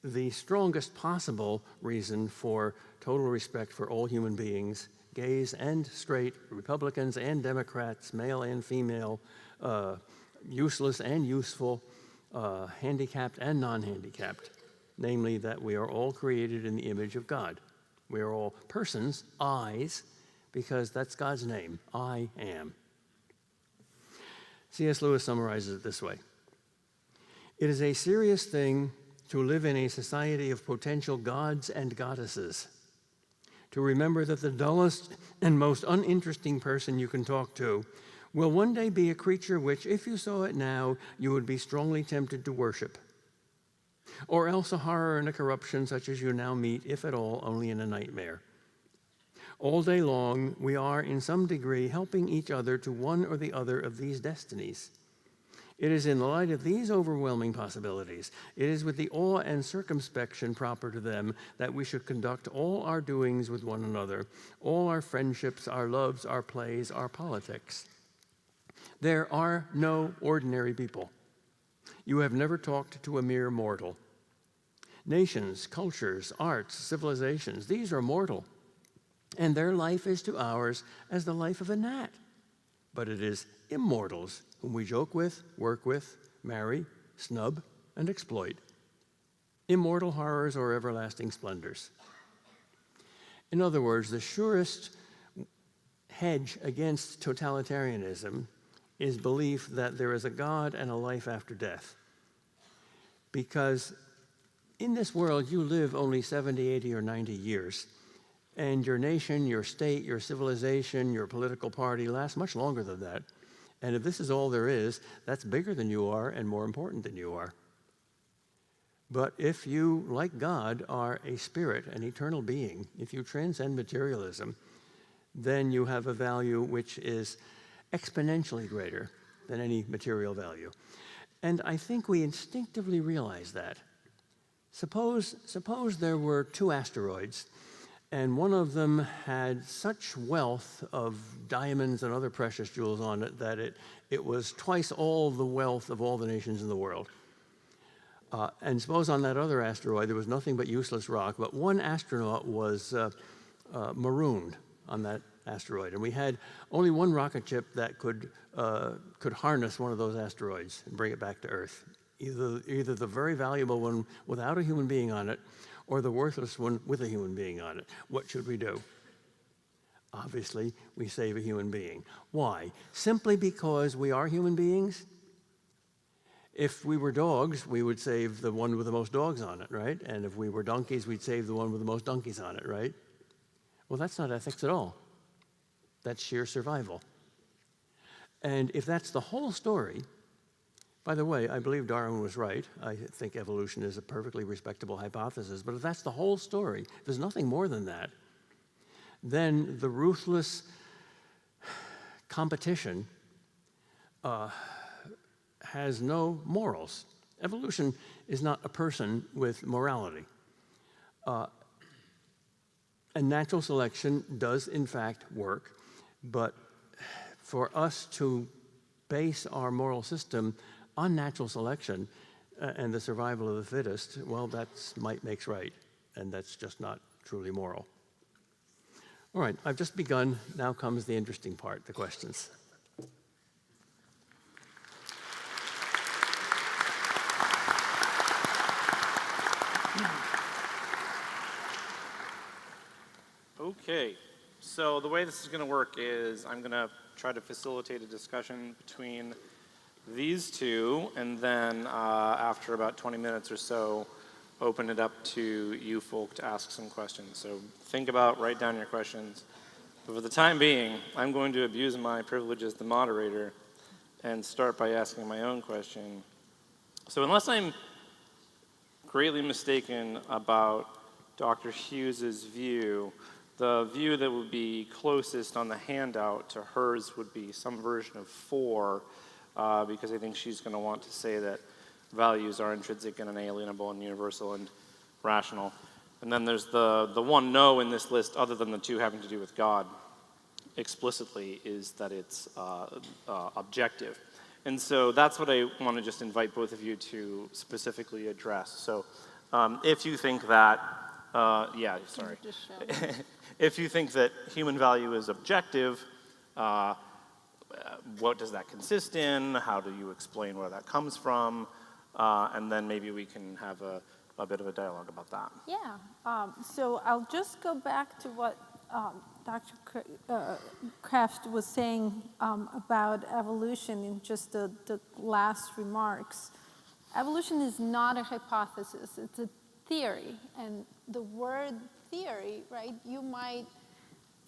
the strongest possible reason for total respect for all human beings, gays and straight, Republicans and Democrats, male and female, useless and useful, handicapped and non-handicapped, namely that we are all created in the image of God. We are all persons, I's, because that's God's name, I am. C.S. Lewis summarizes it this way: it is a serious thing to live in a society of potential gods and goddesses, to remember that the dullest and most uninteresting person you can talk to will one day be a creature which, if you saw it now, you would be strongly tempted to worship, or else a horror and a corruption such as you now meet, if at all, only in a nightmare. All day long, we are, in some degree, helping each other to one or the other of these destinies. It is in the light of these overwhelming possibilities, it is with the awe and circumspection proper to them, that we should conduct all our doings with one another, all our friendships, our loves, our plays, our politics. There are no ordinary people. You have never talked to a mere mortal. Nations, cultures, arts, civilizations, these are mortal. And their life is to ours as the life of a gnat. But it is immortals whom we joke with, work with, marry, snub, and exploit. Immortal horrors or everlasting splendors. In other words, the surest hedge against totalitarianism is belief that there is a God and a life after death. Because in this world, you live only 70, 80, or 90 years. And your nation, your state, your civilization, your political party lasts much longer than that. And if this is all there is, that's bigger than you are and more important than you are. But if you, like God, are a spirit, an eternal being, if you transcend materialism, then you have a value which is exponentially greater than any material value. And I think we instinctively realize that. Suppose there were two asteroids, And one of them had such wealth of diamonds and other precious jewels on it that it was twice all the wealth of all the nations in the world. And suppose on that other asteroid there was nothing but useless rock, but one astronaut was marooned on that asteroid, and we had only one rocket ship that could harness one of those asteroids and bring it back to Earth. Either the very valuable one without a human being on it, or the worthless one with a human being on it. What should we do? Obviously, we save a human being. Why? Simply because we are human beings? If we were dogs, we would save the one with the most dogs on it, right? And if we were donkeys, we'd save the one with the most donkeys on it, right? Well, that's not ethics at all. That's sheer survival. And if that's the whole story, by the way, I believe Darwin was right. I think evolution is a perfectly respectable hypothesis. But if that's the whole story, if there's nothing more than that, then the ruthless competition has no morals. Evolution is not a person with morality. And natural selection does, in fact, work. But for us to base our moral system on natural selection and the survival of the fittest, well, that's might makes right, and that's just not truly moral. All right, I've just begun. Now comes the interesting part, the questions. Okay, so the way this is going to work is I'm going to try to facilitate a discussion between these two, and then after about 20 minutes or so, open it up to you folk to ask some questions. So think about, write down your questions. But for the time being, I'm going to abuse my privilege as the moderator and start by asking my own question. So unless I'm greatly mistaken about Dr. Hughes's view, the view that would be closest on the handout to hers would be some version of 4, because I think she's going to want to say that values are intrinsic and inalienable and universal and rational. And then there's the one no in this list, other than the 2 having to do with God, explicitly, is that it's objective. And so that's what I want to just invite both of you to specifically address. So if you think that, if you think that human value is objective, what does that consist in? How do you explain where that comes from? And then maybe we can have a bit of a dialogue about that. Yeah, so I'll just go back to what Dr. Kraft was saying about evolution in just the last remarks. Evolution is not a hypothesis, it's a theory. And the word theory, right, you might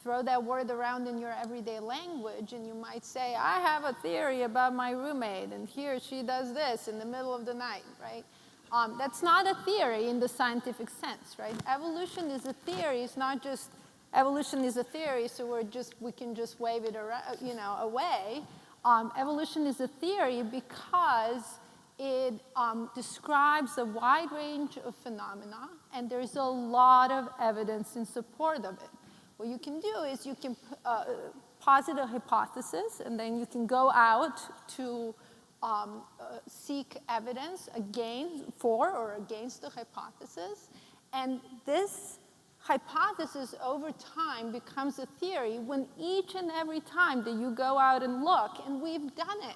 throw that word around in your everyday language, and you might say, I have a theory about my roommate, and he or she does this in the middle of the night, right? That's not a theory in the scientific sense, right? Evolution is a theory. It's not just evolution is a theory, so we can just wave it around, away. Evolution is a theory because it describes a wide range of phenomena, and there's a lot of evidence in support of it. What you can do is you can posit a hypothesis, and then you can go out to seek evidence for or against the hypothesis. And this hypothesis over time becomes a theory when each and every time that you go out and look, and we've done it.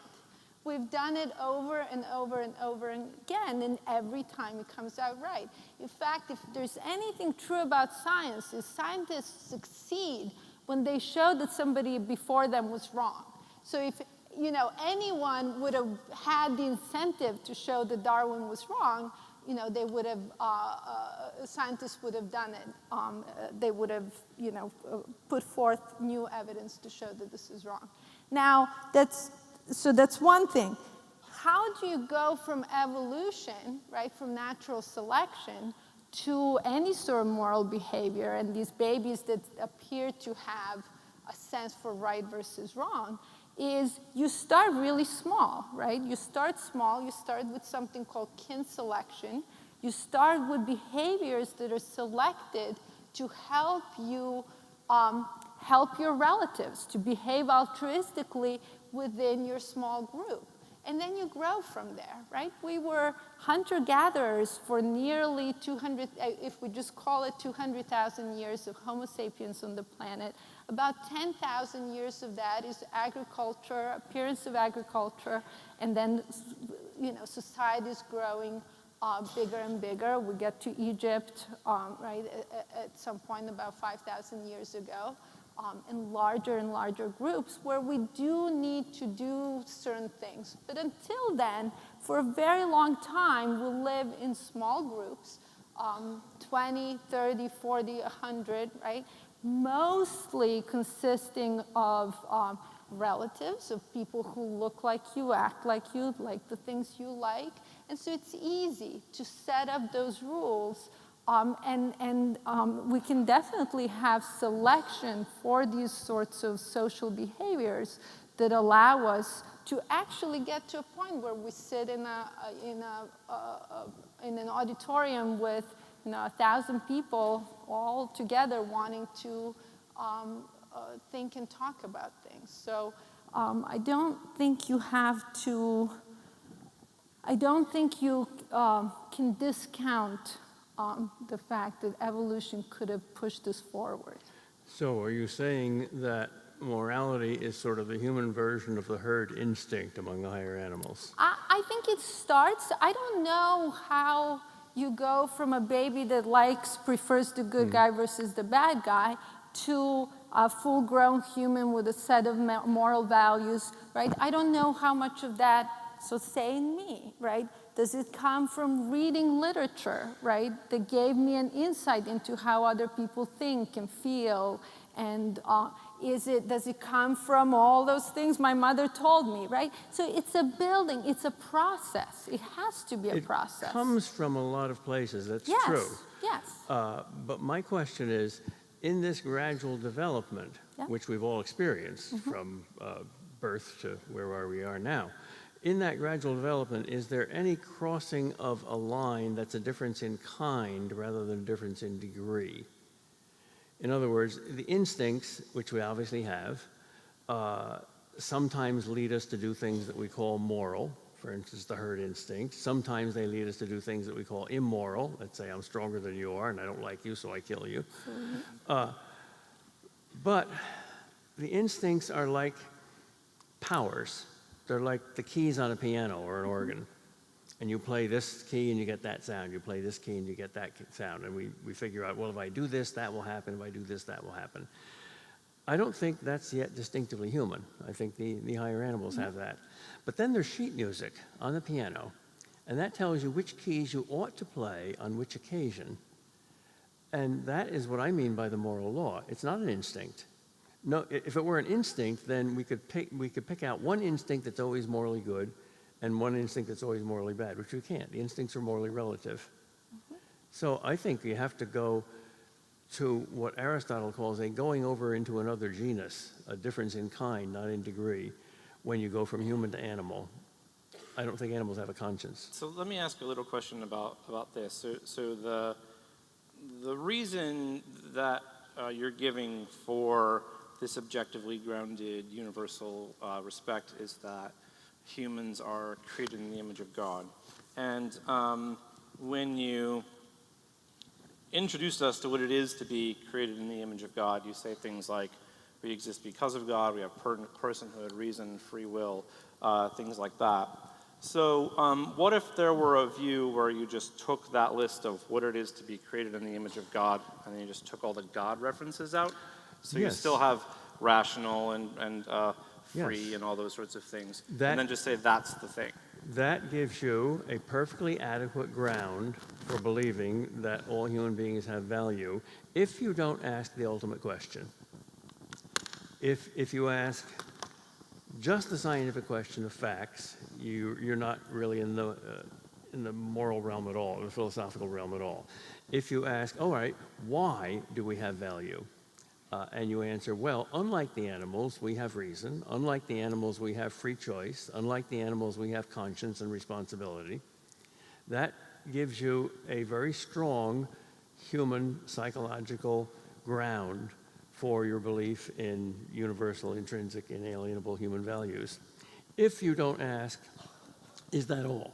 We've done it over and over and over again, and every time it comes out right. In fact, if there's anything true about science, is scientists succeed when they show that somebody before them was wrong. So if anyone would have had the incentive to show that Darwin was wrong, they would have, scientists would have done it. They would have, put forth new evidence to show that this is wrong. Now, that's one thing. How do you go from evolution, right, from natural selection, to any sort of moral behavior and these babies that appear to have a sense for right versus wrong? Is you start really small, right? You start small. You start with something called kin selection. You start with behaviors that are selected to help you help your relatives, to behave altruistically within your small group. And then you grow from there, right? We were hunter-gatherers for nearly 200, if we just call it 200,000 years of Homo sapiens on the planet. About 10,000 years of that is agriculture, appearance of agriculture, and then, society is growing bigger and bigger. We get to Egypt, right, at some point about 5,000 years ago. In larger and larger groups where we do need to do certain things. But until then, for a very long time, we'll live in small groups, 20, 30, 40, 100, right? Mostly consisting of relatives, of people who look like you, act like you, like the things you like. And so it's easy to set up those rules. We can definitely have selection for these sorts of social behaviors that allow us to actually get to a point where we sit in an auditorium with 1,000 people all together wanting to think and talk about things. So I don't think you can discount the fact that evolution could have pushed us forward. So are you saying that morality is sort of the human version of the herd instinct among the higher animals? I think it starts, I don't know how you go from a baby that prefers the good guy versus the bad guy to a full-grown human with a set of moral values, right? I don't know how much of that, so say in me, right? Does it come from reading literature, right, that gave me an insight into how other people think and feel? And does it come from all those things my mother told me, right? So it's a building, it's a process. It has to be a process. It comes from a lot of places, that's true. Yes. But my question is, in this gradual development, which we've all experienced from birth to where we are now, in that gradual development, is there any crossing of a line that's a difference in kind rather than a difference in degree? In other words, the instincts, which we obviously have, sometimes lead us to do things that we call moral, for instance, the herd instinct. Sometimes they lead us to do things that we call immoral. Let's say I'm stronger than you are and I don't like you, so I kill you. But the instincts are like powers. They're like the keys on a piano or an organ. And you play this key and you get that sound. You play this key and you get that sound. And we figure out, well, if I do this, that will happen. If I do this, that will happen. I don't think that's yet distinctively human. I think the higher animals have that. But then there's sheet music on the piano. And that tells you which keys you ought to play on which occasion. And that is what I mean by the moral law. It's not an instinct. No, if it were an instinct, then we could pick out one instinct that's always morally good and one instinct that's always morally bad, which we can't. The instincts are morally relative. So I think you have to go to what Aristotle calls a going over into another genus, a difference in kind, not in degree, when you go from human to animal. I don't think animals have a conscience. So let me ask a little question about this. So the reason that you're giving for this objectively grounded universal respect is that humans are created in the image of God. And when you introduced us to what it is to be created in the image of God, you say things like, we exist because of God, we have personhood, reason, free will, things like that. So what if there were a view where you just took that list of what it is to be created in the image of God, and then you just took all the God references out? So you still have rational and free and all those sorts of things, and then just say that's the thing. That gives you a perfectly adequate ground for believing that all human beings have value if you don't ask the ultimate question. If you ask just the scientific question of facts, you're not really in the moral realm at all, the philosophical realm at all. If you ask, all right, why do we have value? And you answer, well, unlike the animals, we have reason. Unlike the animals, we have free choice. Unlike the animals, we have conscience and responsibility. That gives you a very strong human psychological ground for your belief in universal, intrinsic, inalienable human values. If you don't ask, is that all?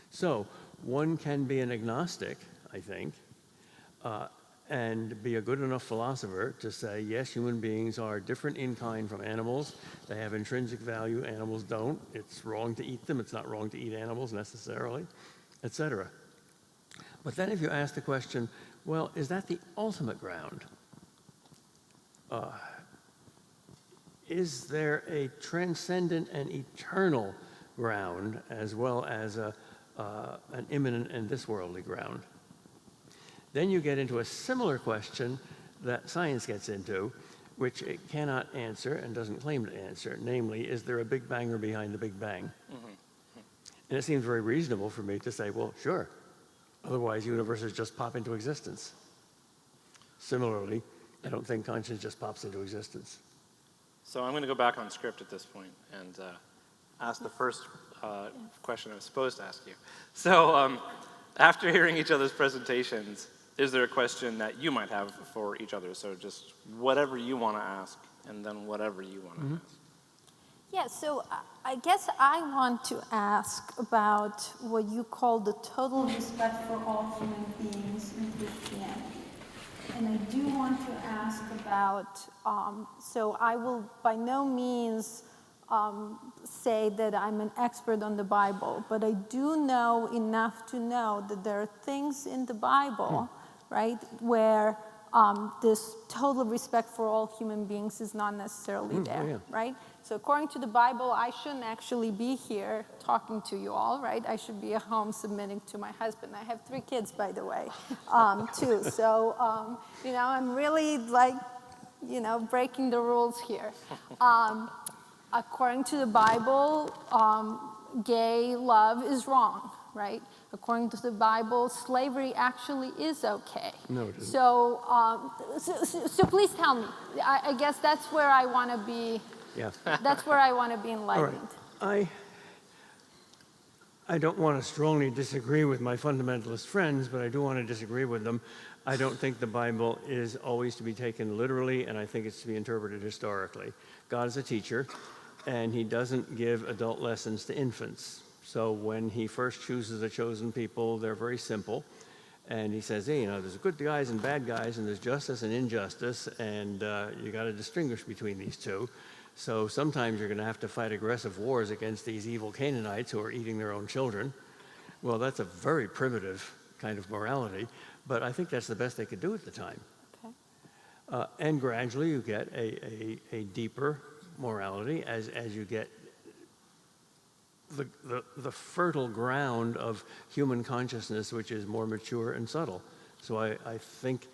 So one can be an agnostic, I think, and be a good enough philosopher to say, yes, human beings are different in kind from animals. They have intrinsic value, animals don't. It's wrong to eat them. It's not wrong to eat animals necessarily, etc. But then if you ask the question, well, is that the ultimate ground? Is there a transcendent and eternal ground as well as an immanent and this worldly ground? Then you get into a similar question that science gets into, which it cannot answer and doesn't claim to answer. Namely, is there a Big Banger behind the Big Bang? And it seems very reasonable for me to say, well, sure. Otherwise, universes just pop into existence. Similarly, I don't think conscience just pops into existence. So I'm going to go back on script at this point and ask the first question I was supposed to ask you. So after hearing each other's presentations, is there a question that you might have for each other? So just whatever you want to ask, and then whatever you want to ask. Yeah, so I guess I want to ask about what you call the total respect for all human beings in Christianity. And I do want to ask about, so I will by no means say that I'm an expert on the Bible, but I do know enough to know that there are things in the Bible, right, where this total respect for all human beings is not necessarily there, right? So according to the Bible, I shouldn't actually be here talking to you all, right? I should be at home submitting to my husband. I have 3 kids, by the way, too. So, you know, I'm really like, you know, breaking the rules here. According to the Bible, gay love is wrong, right? According to the Bible, slavery actually is okay. No, it isn't. So, so please tell me. I guess that's where I want to be. Yeah. That's where I want to be enlightened. All right. I don't want to strongly disagree with my fundamentalist friends, but I do want to disagree with them. I don't think the Bible is always to be taken literally, and I think it's to be interpreted historically. God is a teacher, and he doesn't give adult lessons to infants. So when he first chooses a chosen people, they're very simple. And he says, hey, you know, there's good guys and bad guys, and there's justice and injustice, and you got to distinguish between these two. So sometimes you're going to have to fight aggressive wars against these evil Canaanites who are eating their own children. Well, that's a very primitive kind of morality, but I think that's the best they could do at the time. Okay. And gradually you get a deeper morality as you get the fertile ground of human consciousness, which is more mature and subtle. So I think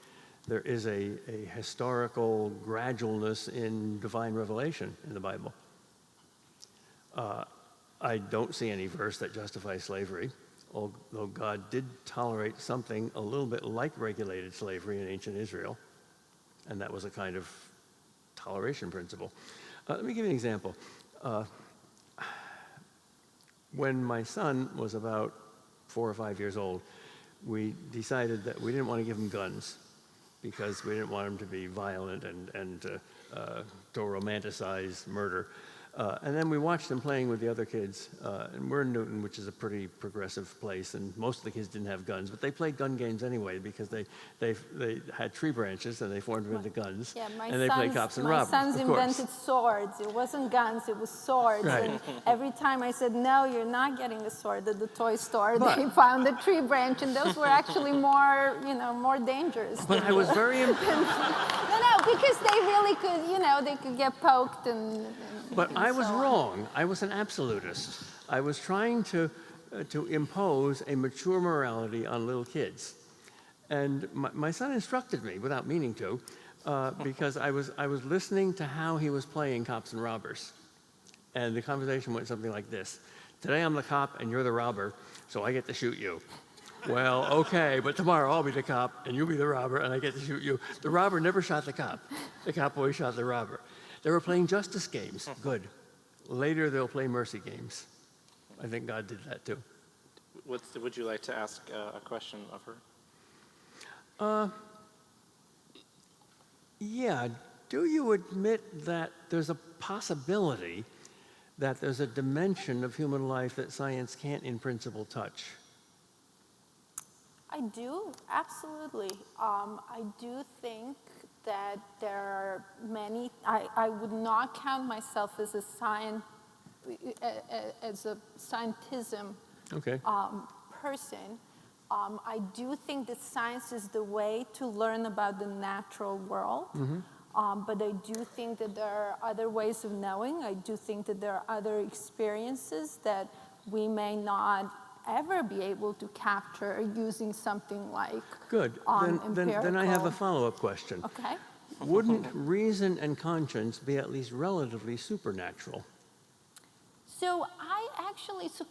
there is a historical gradualness in divine revelation in the Bible. I don't see any verse that justifies slavery, although God did tolerate something a little bit like regulated slavery in ancient Israel, and that was a kind of toleration principle. Let me give you an example. When my son was about 4 or 5 years old, we decided that we didn't want to give him guns because we didn't want him to be violent and to romanticize murder. And then we watched him playing with the other kids. And we're in Newton, which is a pretty progressive place, and most of the kids didn't have guns, but they played gun games anyway because they had tree branches and they formed them into guns. Yeah, and they played cops and robbers. My sons invented swords. It wasn't guns, it was swords. Right. And every time I said, no, you're not getting a sword at the toy store, they found a tree branch, and those were actually more, you know, more dangerous. But I was very No, because they really could, you know, they could get poked and But and I was so on. wrong. I was an absolutist. I was trying to impose a mature morality on little kids. And my son instructed me, without meaning to, because I was listening to how he was playing cops and robbers. And the conversation went something like this. Today I'm the cop and you're the robber, so I get to shoot you. Well, okay, but tomorrow I'll be the cop and you'll be the robber and I get to shoot you. The robber never shot the cop. The cop always shot the robber. They were playing justice games. Good. Later they'll play mercy games. I think God did that too. Would you like to ask a question of her? Yeah. Do you admit that there's a possibility that there's a dimension of human life that science can't in principle touch? I do, absolutely. I do think that there are many, I would not count myself as a scientism Okay. person. I do think that science is the way to learn about the natural world. But I do think that there are other ways of knowing. I do think that there are other experiences that we may not ever be able to capture using something like Good. Then I have a follow-up question. Okay. Wouldn't reason and conscience be at least relatively supernatural? So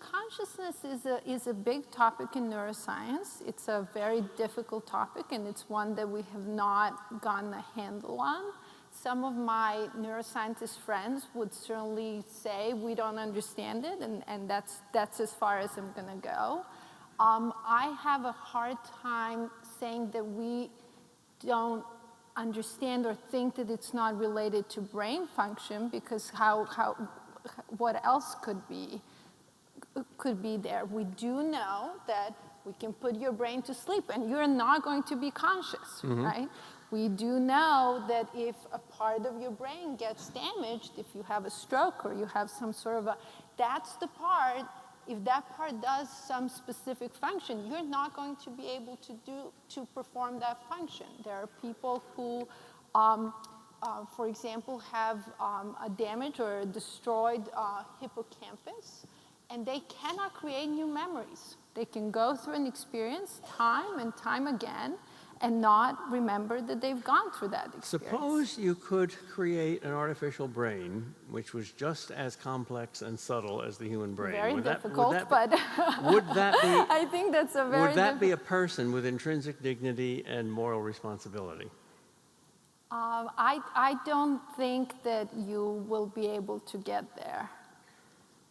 consciousness is a big topic in neuroscience. It's a very difficult topic, and it's one that we have not gotten a handle on. Some of my neuroscientist friends would certainly say we don't understand it, and that's as far as I'm going to go. I have a hard time saying that we don't understand or think that it's not related to brain function, because what else could be there? We do know that we can put your brain to sleep and you're not going to be conscious, right? We do know that if a part of your brain gets damaged, if you have a stroke or you have some sort of that's the part, if that part does some specific function, you're not going to be able to perform that function. There are people who, for example, have a damaged or a destroyed hippocampus, and they cannot create new memories. They can go through an experience time and time again and not remember that they've gone through that experience. Suppose you could create an artificial brain which was just as complex and subtle as the human brain. Very difficult, but would that be? I think that's a very. Would that be a person with intrinsic dignity and moral responsibility? I don't think that you will be able to get there.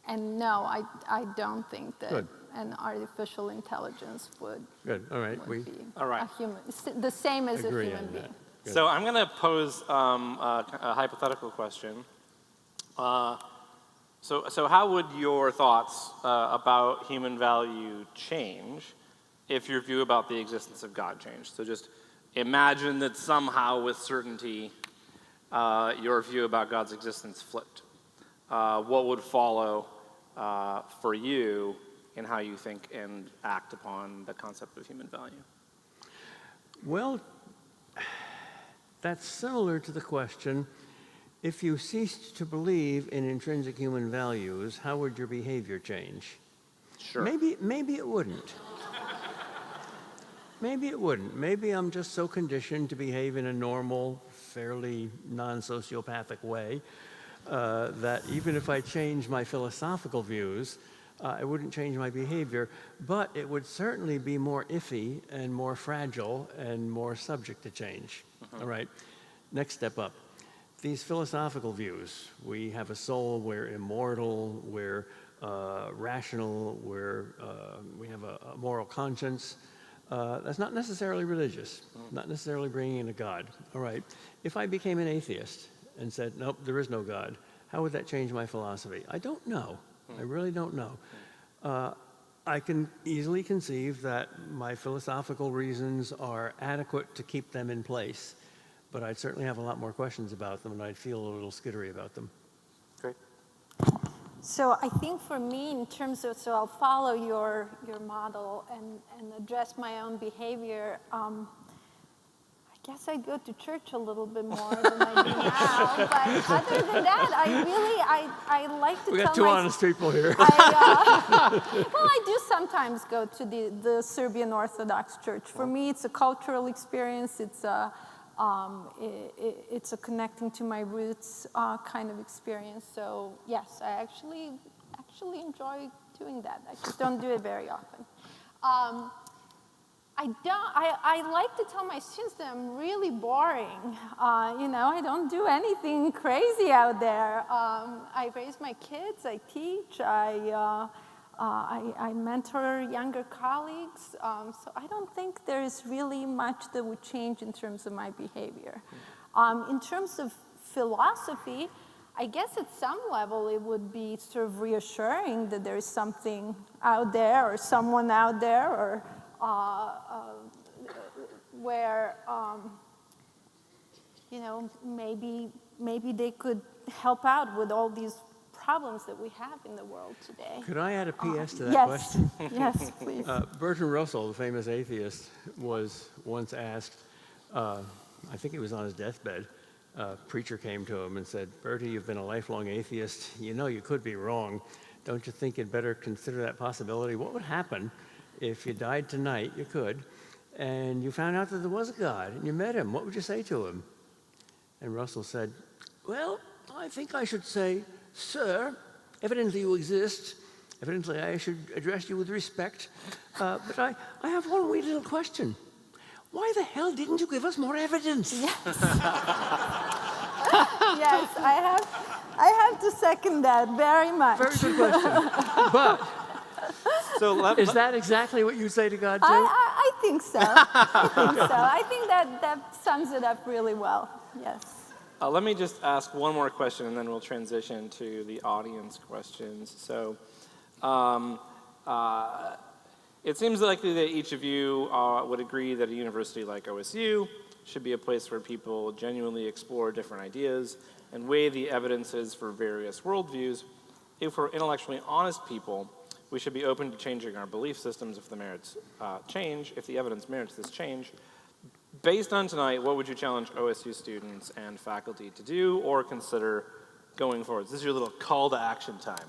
And no, I don't think that Good. an artificial intelligence would. Good. All right. Be All right. a human, the same as a Agree human on being. that. Good. So I'm going to pose a hypothetical question. So how would your thoughts about human value change if your view about the existence of God changed? So just imagine that somehow with certainty your view about God's existence flipped. What would follow for you in how you think and act upon the concept of human value? Well, that's similar to the question, if you ceased to believe in intrinsic human values, how would your behavior change? Sure. Maybe it wouldn't. Maybe it wouldn't. Maybe I'm just so conditioned to behave in a normal, fairly non-sociopathic way that even if I change my philosophical views, it wouldn't change my behavior, but it would certainly be more iffy and more fragile and more subject to change. All right, next step up. These philosophical views, we have a soul, we're immortal, we're rational, we have a moral conscience. That's not necessarily religious, not necessarily bringing in a God. All right, if I became an atheist and said, nope, there is no God, how would that change my philosophy? I don't know. I really don't know. I can easily conceive that my philosophical reasons are adequate to keep them in place, but I'd certainly have a lot more questions about them, and I'd feel a little skittery about them. Great. So I think for me, in terms of, so I'll follow your model and address my own behavior. I guess I'd go to church a little bit more than I do now. But other than that, I like to tell We got two honest people here. well, I do sometimes go to the Serbian Orthodox Church. For me, it's a cultural experience. It's a connecting to my roots kind of experience. So yes, I actually enjoy doing that. I just don't do it very often. I like to tell my students that I'm really boring. I don't do anything crazy out there. I raise my kids, I teach, I I mentor younger colleagues, so I don't think there's really much that would change in terms of my behavior. In terms of philosophy, I guess at some level it would be sort of reassuring that there's something out there or someone out there, or where you know, maybe they could help out with all these problems that we have in the world today. Could I add a PS to that yes. question? Yes, please. Bertrand Russell, the famous atheist, was once asked, I think he was on his deathbed, a preacher came to him and said, "Bertie, you've been a lifelong atheist. You know you could be wrong. Don't you think you'd better consider that possibility? What would happen if you died tonight, you could, and you found out that there was a God, and you met him? What would you say to him?" And Russell said, "Well, I think I should say, 'Sir, evidently you exist. Evidently I should address you with respect. But I have one wee little question. Why the hell didn't you give us more evidence?'" Yes. Yes, I have to second that very much. Very good question. But So is that exactly what you say to God, too? I think so. I think so. I think that sums it up really well. Yes. let me just ask one more question, and then we'll transition to the audience questions. So it seems likely that each of you would agree that a university like OSU should be a place where people genuinely explore different ideas and weigh the evidences for various worldviews. If we're intellectually honest people, we should be open to changing our belief systems if the merits change, if the evidence merits this change. Based on tonight, what would you challenge OSU students and faculty to do or consider going forward? This is your little call to action time.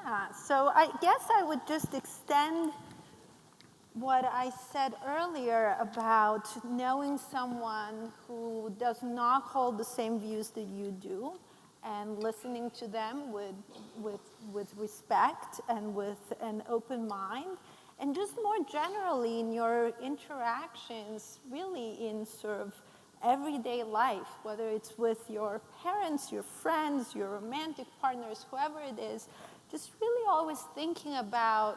Yeah, so I guess I would just extend what I said earlier about knowing someone who does not hold the same views that you do and listening to them with respect and with an open mind. And just more generally in your interactions, really in sort of everyday life, whether it's with your parents, your friends, your romantic partners, whoever it is, just really always thinking about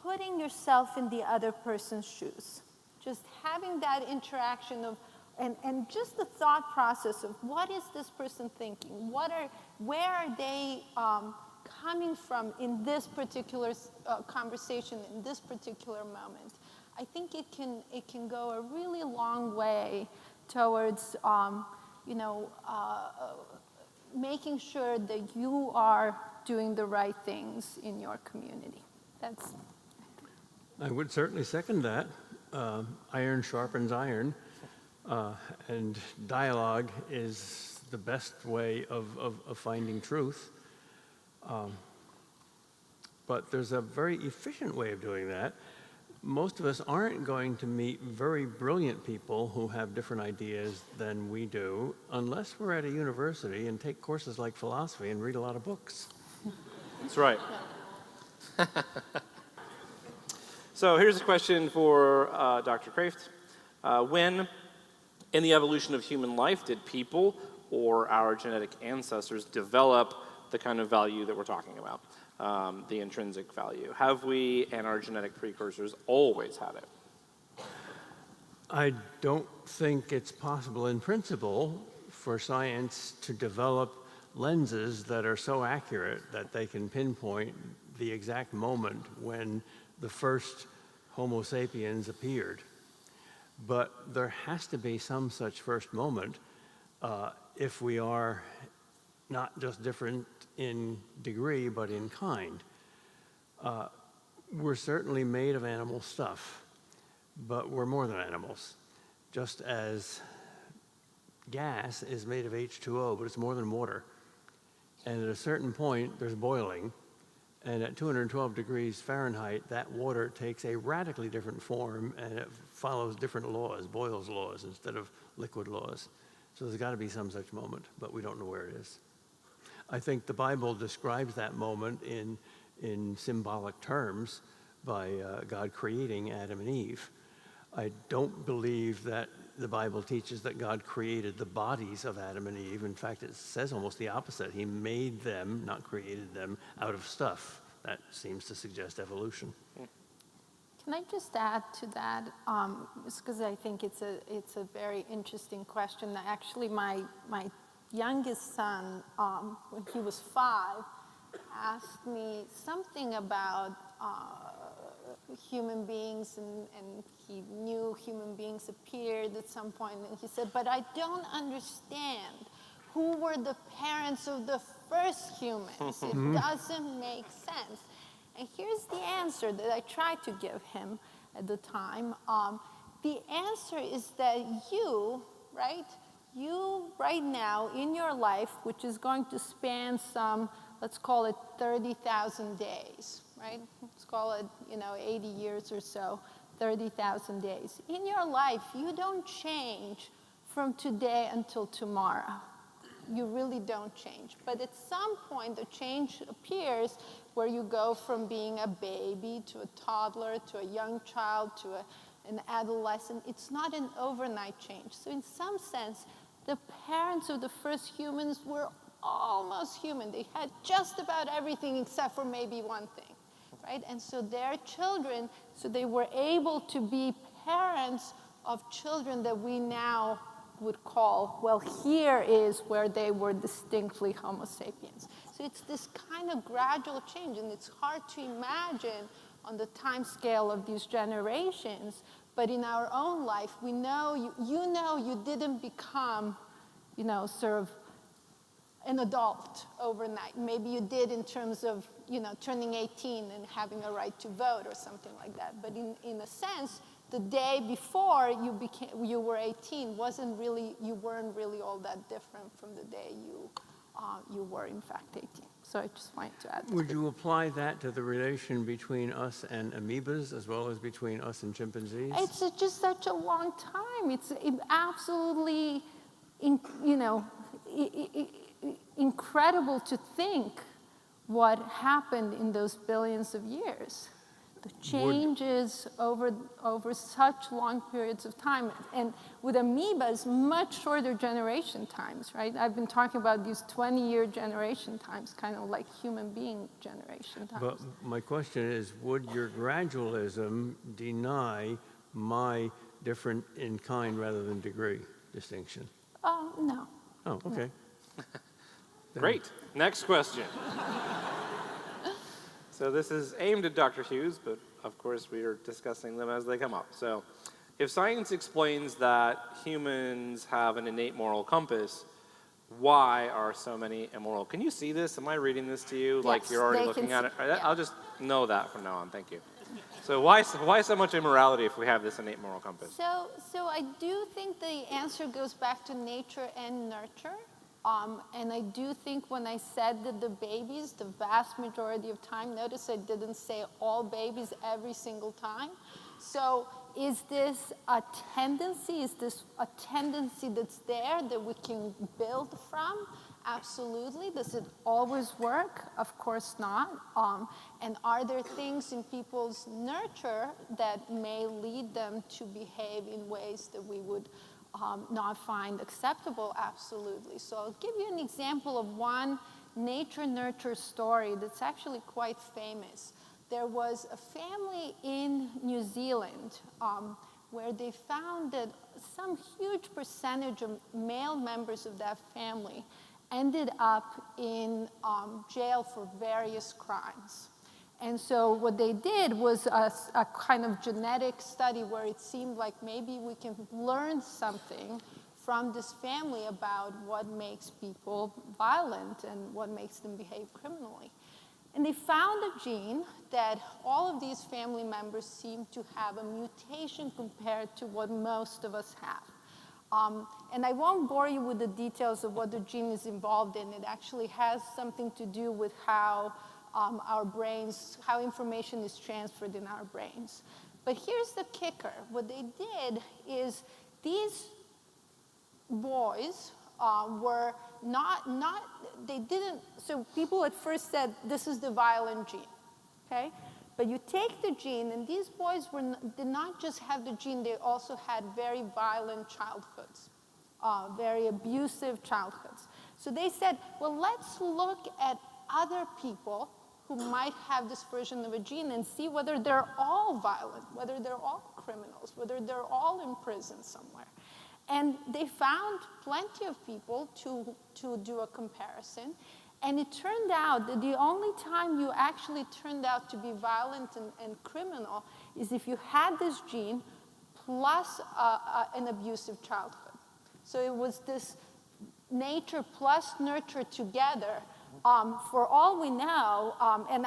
putting yourself in the other person's shoes. Just having that interaction of, and just the thought process of what is this person thinking? Where are they coming from in this particular conversation, in this particular moment? I think it can go a really long way towards making sure that you are doing the right things in your community. I would certainly second that. Iron sharpens iron, and dialogue is the best way of finding truth. But there's a very efficient way of doing that. Most of us aren't going to meet very brilliant people who have different ideas than we do unless we're at a university and take courses like philosophy and read a lot of books. That's right. So here's a question for Dr. Kraft. When, in the evolution of human life, did people or our genetic ancestors develop the kind of value that we're talking about, the intrinsic value? Have we and our genetic precursors always had it? I don't think it's possible in principle for science to develop lenses that are so accurate that they can pinpoint the exact moment when the first Homo sapiens appeared. But there has to be some such first moment if we are not just different in degree, but in kind. We're certainly made of animal stuff, but we're more than animals. Just as gas is made of H2O, but it's more than water. And at a certain point, there's boiling. And at 212 degrees Fahrenheit, that water takes a radically different form, and it follows different laws, Boyle's laws, instead of liquid laws. So there's got to be some such moment, but we don't know where it is. I think the Bible describes that moment in symbolic terms by God creating Adam and Eve. I don't believe that the Bible teaches that God created the bodies of Adam and Eve. In fact, it says almost the opposite. He made them, not created them, out of stuff, That seems to suggest evolution. Can I just add to that? Just because I think it's a very interesting question. Actually, my youngest son, when he was 5, asked me something about human beings, and he knew human beings appeared at some point, and he said, but I don't understand who were the parents of the first humans. It doesn't make sense. And here's the answer that I tried to give him at the time. The answer is that you right now in your life, which is going to span some, let's call it 30,000 days, right? Let's call it, 80 years or so, 30,000 days. In your life, you don't change from today until tomorrow. You really don't change. But at some point, the change appears where you go from being a baby to a toddler to a young child to an adolescent. It's not an overnight change. So in some sense, the parents of the first humans were almost human. They had just about everything except for maybe one thing, right? And so their children, so they were able to be parents of children that we now would call, well, here is where they were distinctly Homo sapiens. So it's this kind of gradual change, and it's hard to imagine on the time scale of these generations, but in our own life, we know, you didn't become, sort of an adult overnight. Maybe you did in terms of, turning 18 and having a right to vote or something like that. But in a sense, the day before you were 18 you weren't really all that different from the day you were in fact 18. So I just wanted to add that. Would you apply that to the relation between us and amoebas as well as between us and chimpanzees? It's just such a long time. It's absolutely, incredible to think what happened in those billions of years. The changes over such long periods of time. And with amoebas, much shorter generation times, right? I've been talking about these 20-year generation times, kind of like human being generation times. But my question is, would your gradualism deny my different in kind rather than degree distinction? No. Oh, okay. Great. Next question. So this is aimed at Dr. Hughes, but of course we are discussing them as they come up. So if science explains that humans have an innate moral compass, why are so many immoral? Can you see this? Am I reading this to you? Yes, like you're already looking at it? Yeah. I'll just know that from now on. Thank you. So why so much immorality if we have this innate moral compass? So I do think the answer goes back to nature and nurture. And I do think when I said that the babies, the vast majority of time, notice I didn't say all babies every single time. So is this a tendency? Is this a tendency that's there that we can build from? Absolutely. Does it always work? Of course not. And are there things in people's nurture that may lead them to behave in ways that we would not find acceptable? Absolutely. So I'll give you an example of one nature-nurture story that's actually quite famous. There was a family in New Zealand where they found that some huge percentage of male members of that family ended up in jail for various crimes. And so what they did was a kind of genetic study where it seemed like maybe we can learn something from this family about what makes people violent and what makes them behave criminally. And they found a gene that all of these family members seem to have a mutation compared to what most of us have. And I won't bore you with the details of what the gene is involved in. It actually has something to do with how our brains, how information is transferred in our brains. But here's the kicker. What they did is these boys were they didn't, so people at first said, this is the violent gene, okay? But you take the gene, and these boys did not just have the gene, they also had very violent childhoods, very abusive childhoods. So they said, well, let's look at other people who might have this version of a gene and see whether they're all violent, whether they're all criminals, whether they're all in prison somewhere. And they found plenty of people to do a comparison. And it turned out that the only time you actually turned out to be violent and criminal is if you had this gene plus an abusive childhood. So it was this nature plus nurture together. For all we know, and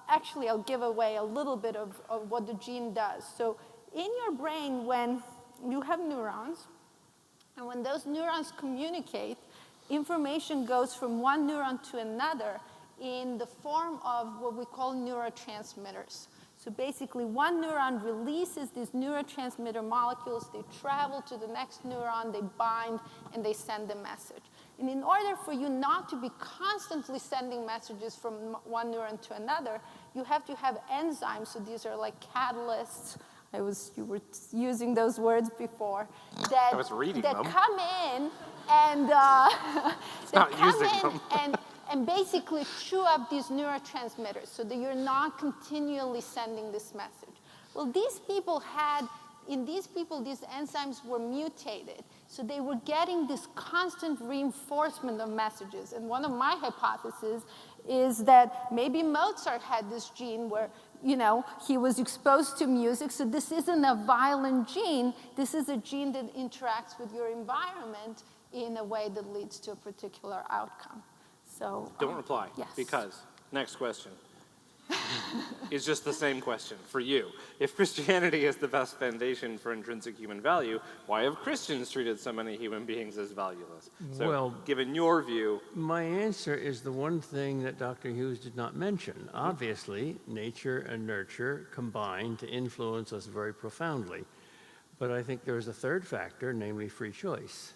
actually I'll give away a little bit of what the gene does. So in your brain, when you have neurons, and when those neurons communicate, information goes from one neuron to another in the form of what we call neurotransmitters. So basically, one neuron releases these neurotransmitter molecules. They travel to the next neuron, they bind, and they send a message. And in order for you not to be constantly sending messages from one neuron to another, you have to have enzymes. So these are like catalysts. You were using those words before. I was reading them. Come in and and basically chew up these neurotransmitters so that you're not continually sending this message. Well, these people these enzymes were mutated. So they were getting this constant reinforcement of messages. And one of my hypotheses is that maybe Mozart had this gene where, he was exposed to music. So this isn't a violent gene. This is a gene that interacts with your environment in a way that leads to a particular outcome. So don't reply. Yes. Because next question is just the same question for you. If Christianity is the best foundation for intrinsic human value, why have Christians treated so many human beings as valueless? So, well, given your view, my answer is the one thing that Dr. Hughes did not mention. Obviously, nature and nurture combine to influence us very profoundly. But I think there's a third factor, namely free choice.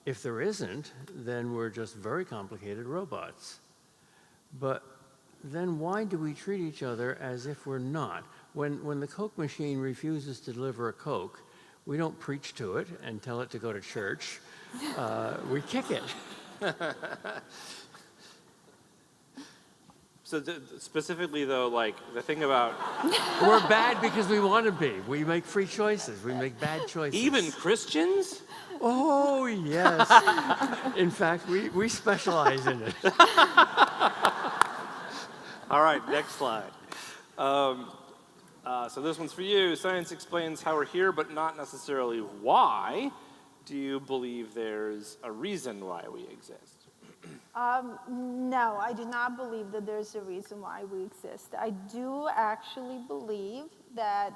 If there isn't, then we're just very complicated robots. But then why do we treat each other as if we're not? When the Coke machine refuses to deliver a Coke, we don't preach to it and tell it to go to church. We kick it. So specifically, though, like the thing about... We're bad because we want to be. We make free choices. We make bad choices. Even Christians? Oh, yes. In fact, we specialize in it. All right, next slide. So this one's for you. Science explains how we're here, but not necessarily why. Do you believe there's a reason why we exist? No, I do not believe that there's a reason why we exist. I do actually believe that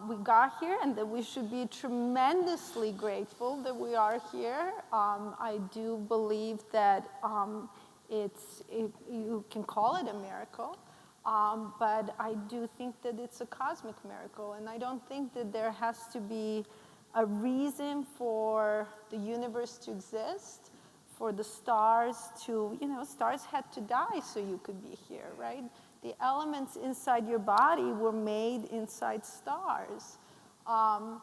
we got here and that we should be tremendously grateful that we are here. I do believe that you can call it a miracle, but I do think that it's a cosmic miracle, and I don't think that there has to be a reason for the universe to exist, for the stars to, stars had to die so you could be here, right? The elements inside your body were made inside stars. I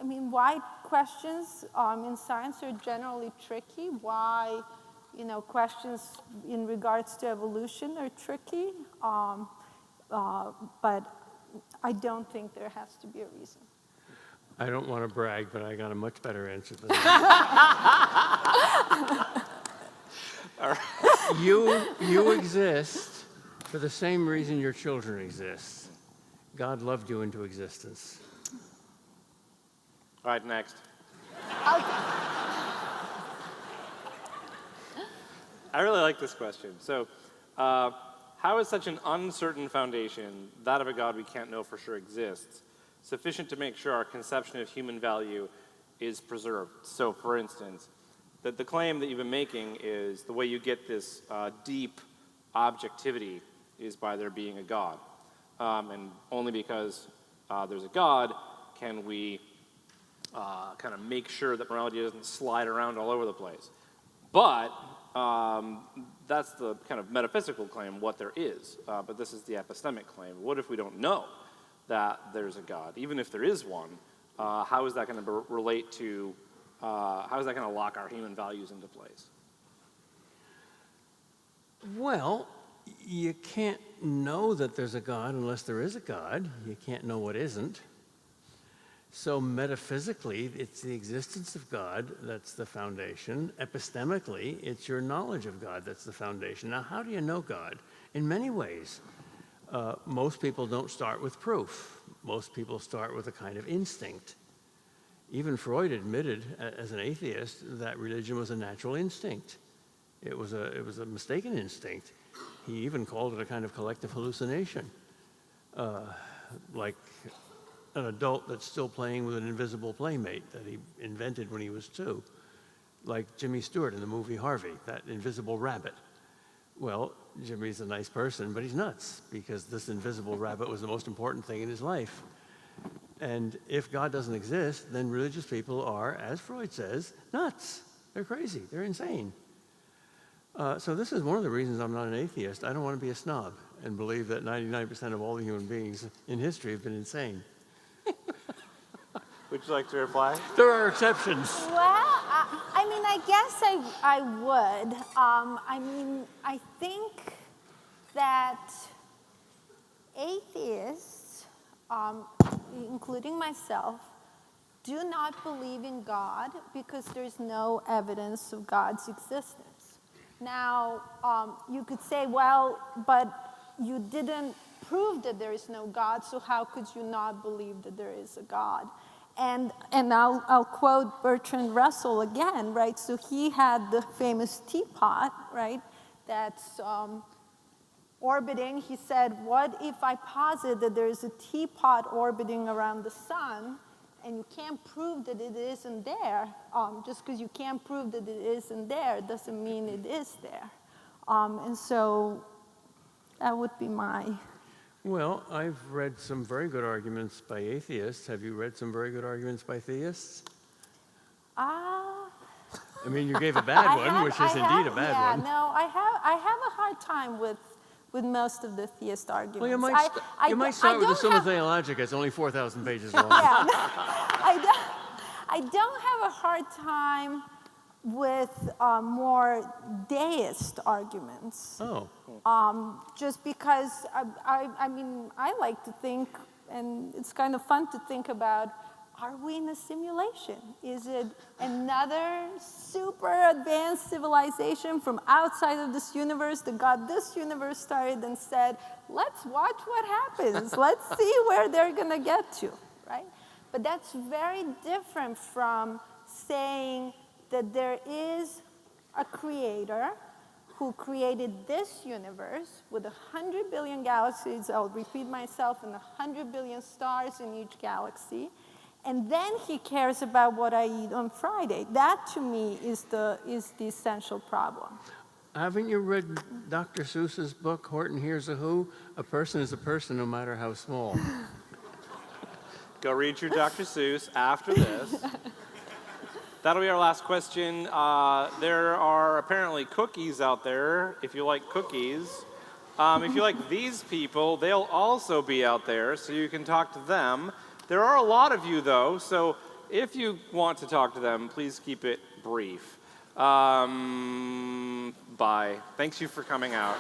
mean, why questions in science are generally tricky. Why, questions in regards to evolution are tricky. But I don't think there has to be a reason. I don't want to brag, but I got a much better answer than that. All right. You exist for the same reason your children exist. God loved you into existence. All right, next. I really like this question. So, how is such an uncertain foundation, that of a God we can't know for sure exists, sufficient to make sure our conception of human value is preserved? So, for instance, that the claim that you've been making is the way you get this deep objectivity is by there being a God. And only because there's a God can we kind of make sure that morality doesn't slide around all over the place. But that's the kind of metaphysical claim, what there is. But this is the epistemic claim. What if we don't know that there's a God? Even if there is one, how is that going to relate to, how is that going to lock our human values into place? Well, you can't know that there's a God unless there is a God. You can't know what isn't. So metaphysically, it's the existence of God that's the foundation. Epistemically, it's your knowledge of God that's the foundation. Now, how do you know God? In many ways. Most people don't start with proof. Most people start with a kind of instinct. Even Freud admitted, as an atheist, that religion was a natural instinct. It was a mistaken instinct. He even called it a kind of collective hallucination, like an adult that's still playing with an invisible playmate that he invented when he was 2, like Jimmy Stewart in the movie Harvey, that invisible rabbit. Well, Jimmy's a nice person, but he's nuts, because this invisible rabbit was the most important thing in his life. And if God doesn't exist, then religious people are, as Freud says, nuts. They're crazy. They're insane. So this is one of the reasons I'm not an atheist. I don't want to be a snob and believe that 99% of all the human beings in history have been insane. Would you like to reply? There are exceptions. Well, I guess I would. I think that atheists, including myself, do not believe in God because there's no evidence of God's existence. Now, you could say, well, but you didn't prove that there is no God, so how could you not believe that there is a God? And I'll quote Bertrand Russell again, right? So he had the famous teapot, right, that's orbiting. He said, what if I posit that there's a teapot orbiting around the sun, and you can't prove that it isn't there? Just because you can't prove that it isn't there doesn't mean it is there. And so that would be my... Well, I've read some very good arguments by atheists. Have you read some very good arguments by theists? I mean, you gave a bad one, which is indeed a bad one. No, I have a hard time with most of the theist arguments. Well, you might start with the Summa Theologica. It's only 4,000 pages long. Yeah, no, I don't have a hard time with more deist arguments. Oh. Just because, I like to think, and it's kind of fun to think about, are we in a simulation? Is it another super advanced civilization from outside of this universe that got this universe started and said, let's watch what happens. Let's see where they're going to get to, right? But that's very different from saying that there is a creator who created this universe with 100 billion galaxies, I'll repeat myself, and 100 billion stars in each galaxy, and then he cares about what I eat on Friday. That, to me, is the essential problem. Haven't you read Dr. Seuss's book, Horton Hears a Who? A person is a person no matter how small. Go read your Dr. Seuss after this. That'll be our last question. There are apparently cookies out there, if you like cookies. If you like these people, they'll also be out there, so you can talk to them. There are a lot of you, though, so if you want to talk to them, please keep it brief. Bye. Thanks you for coming out.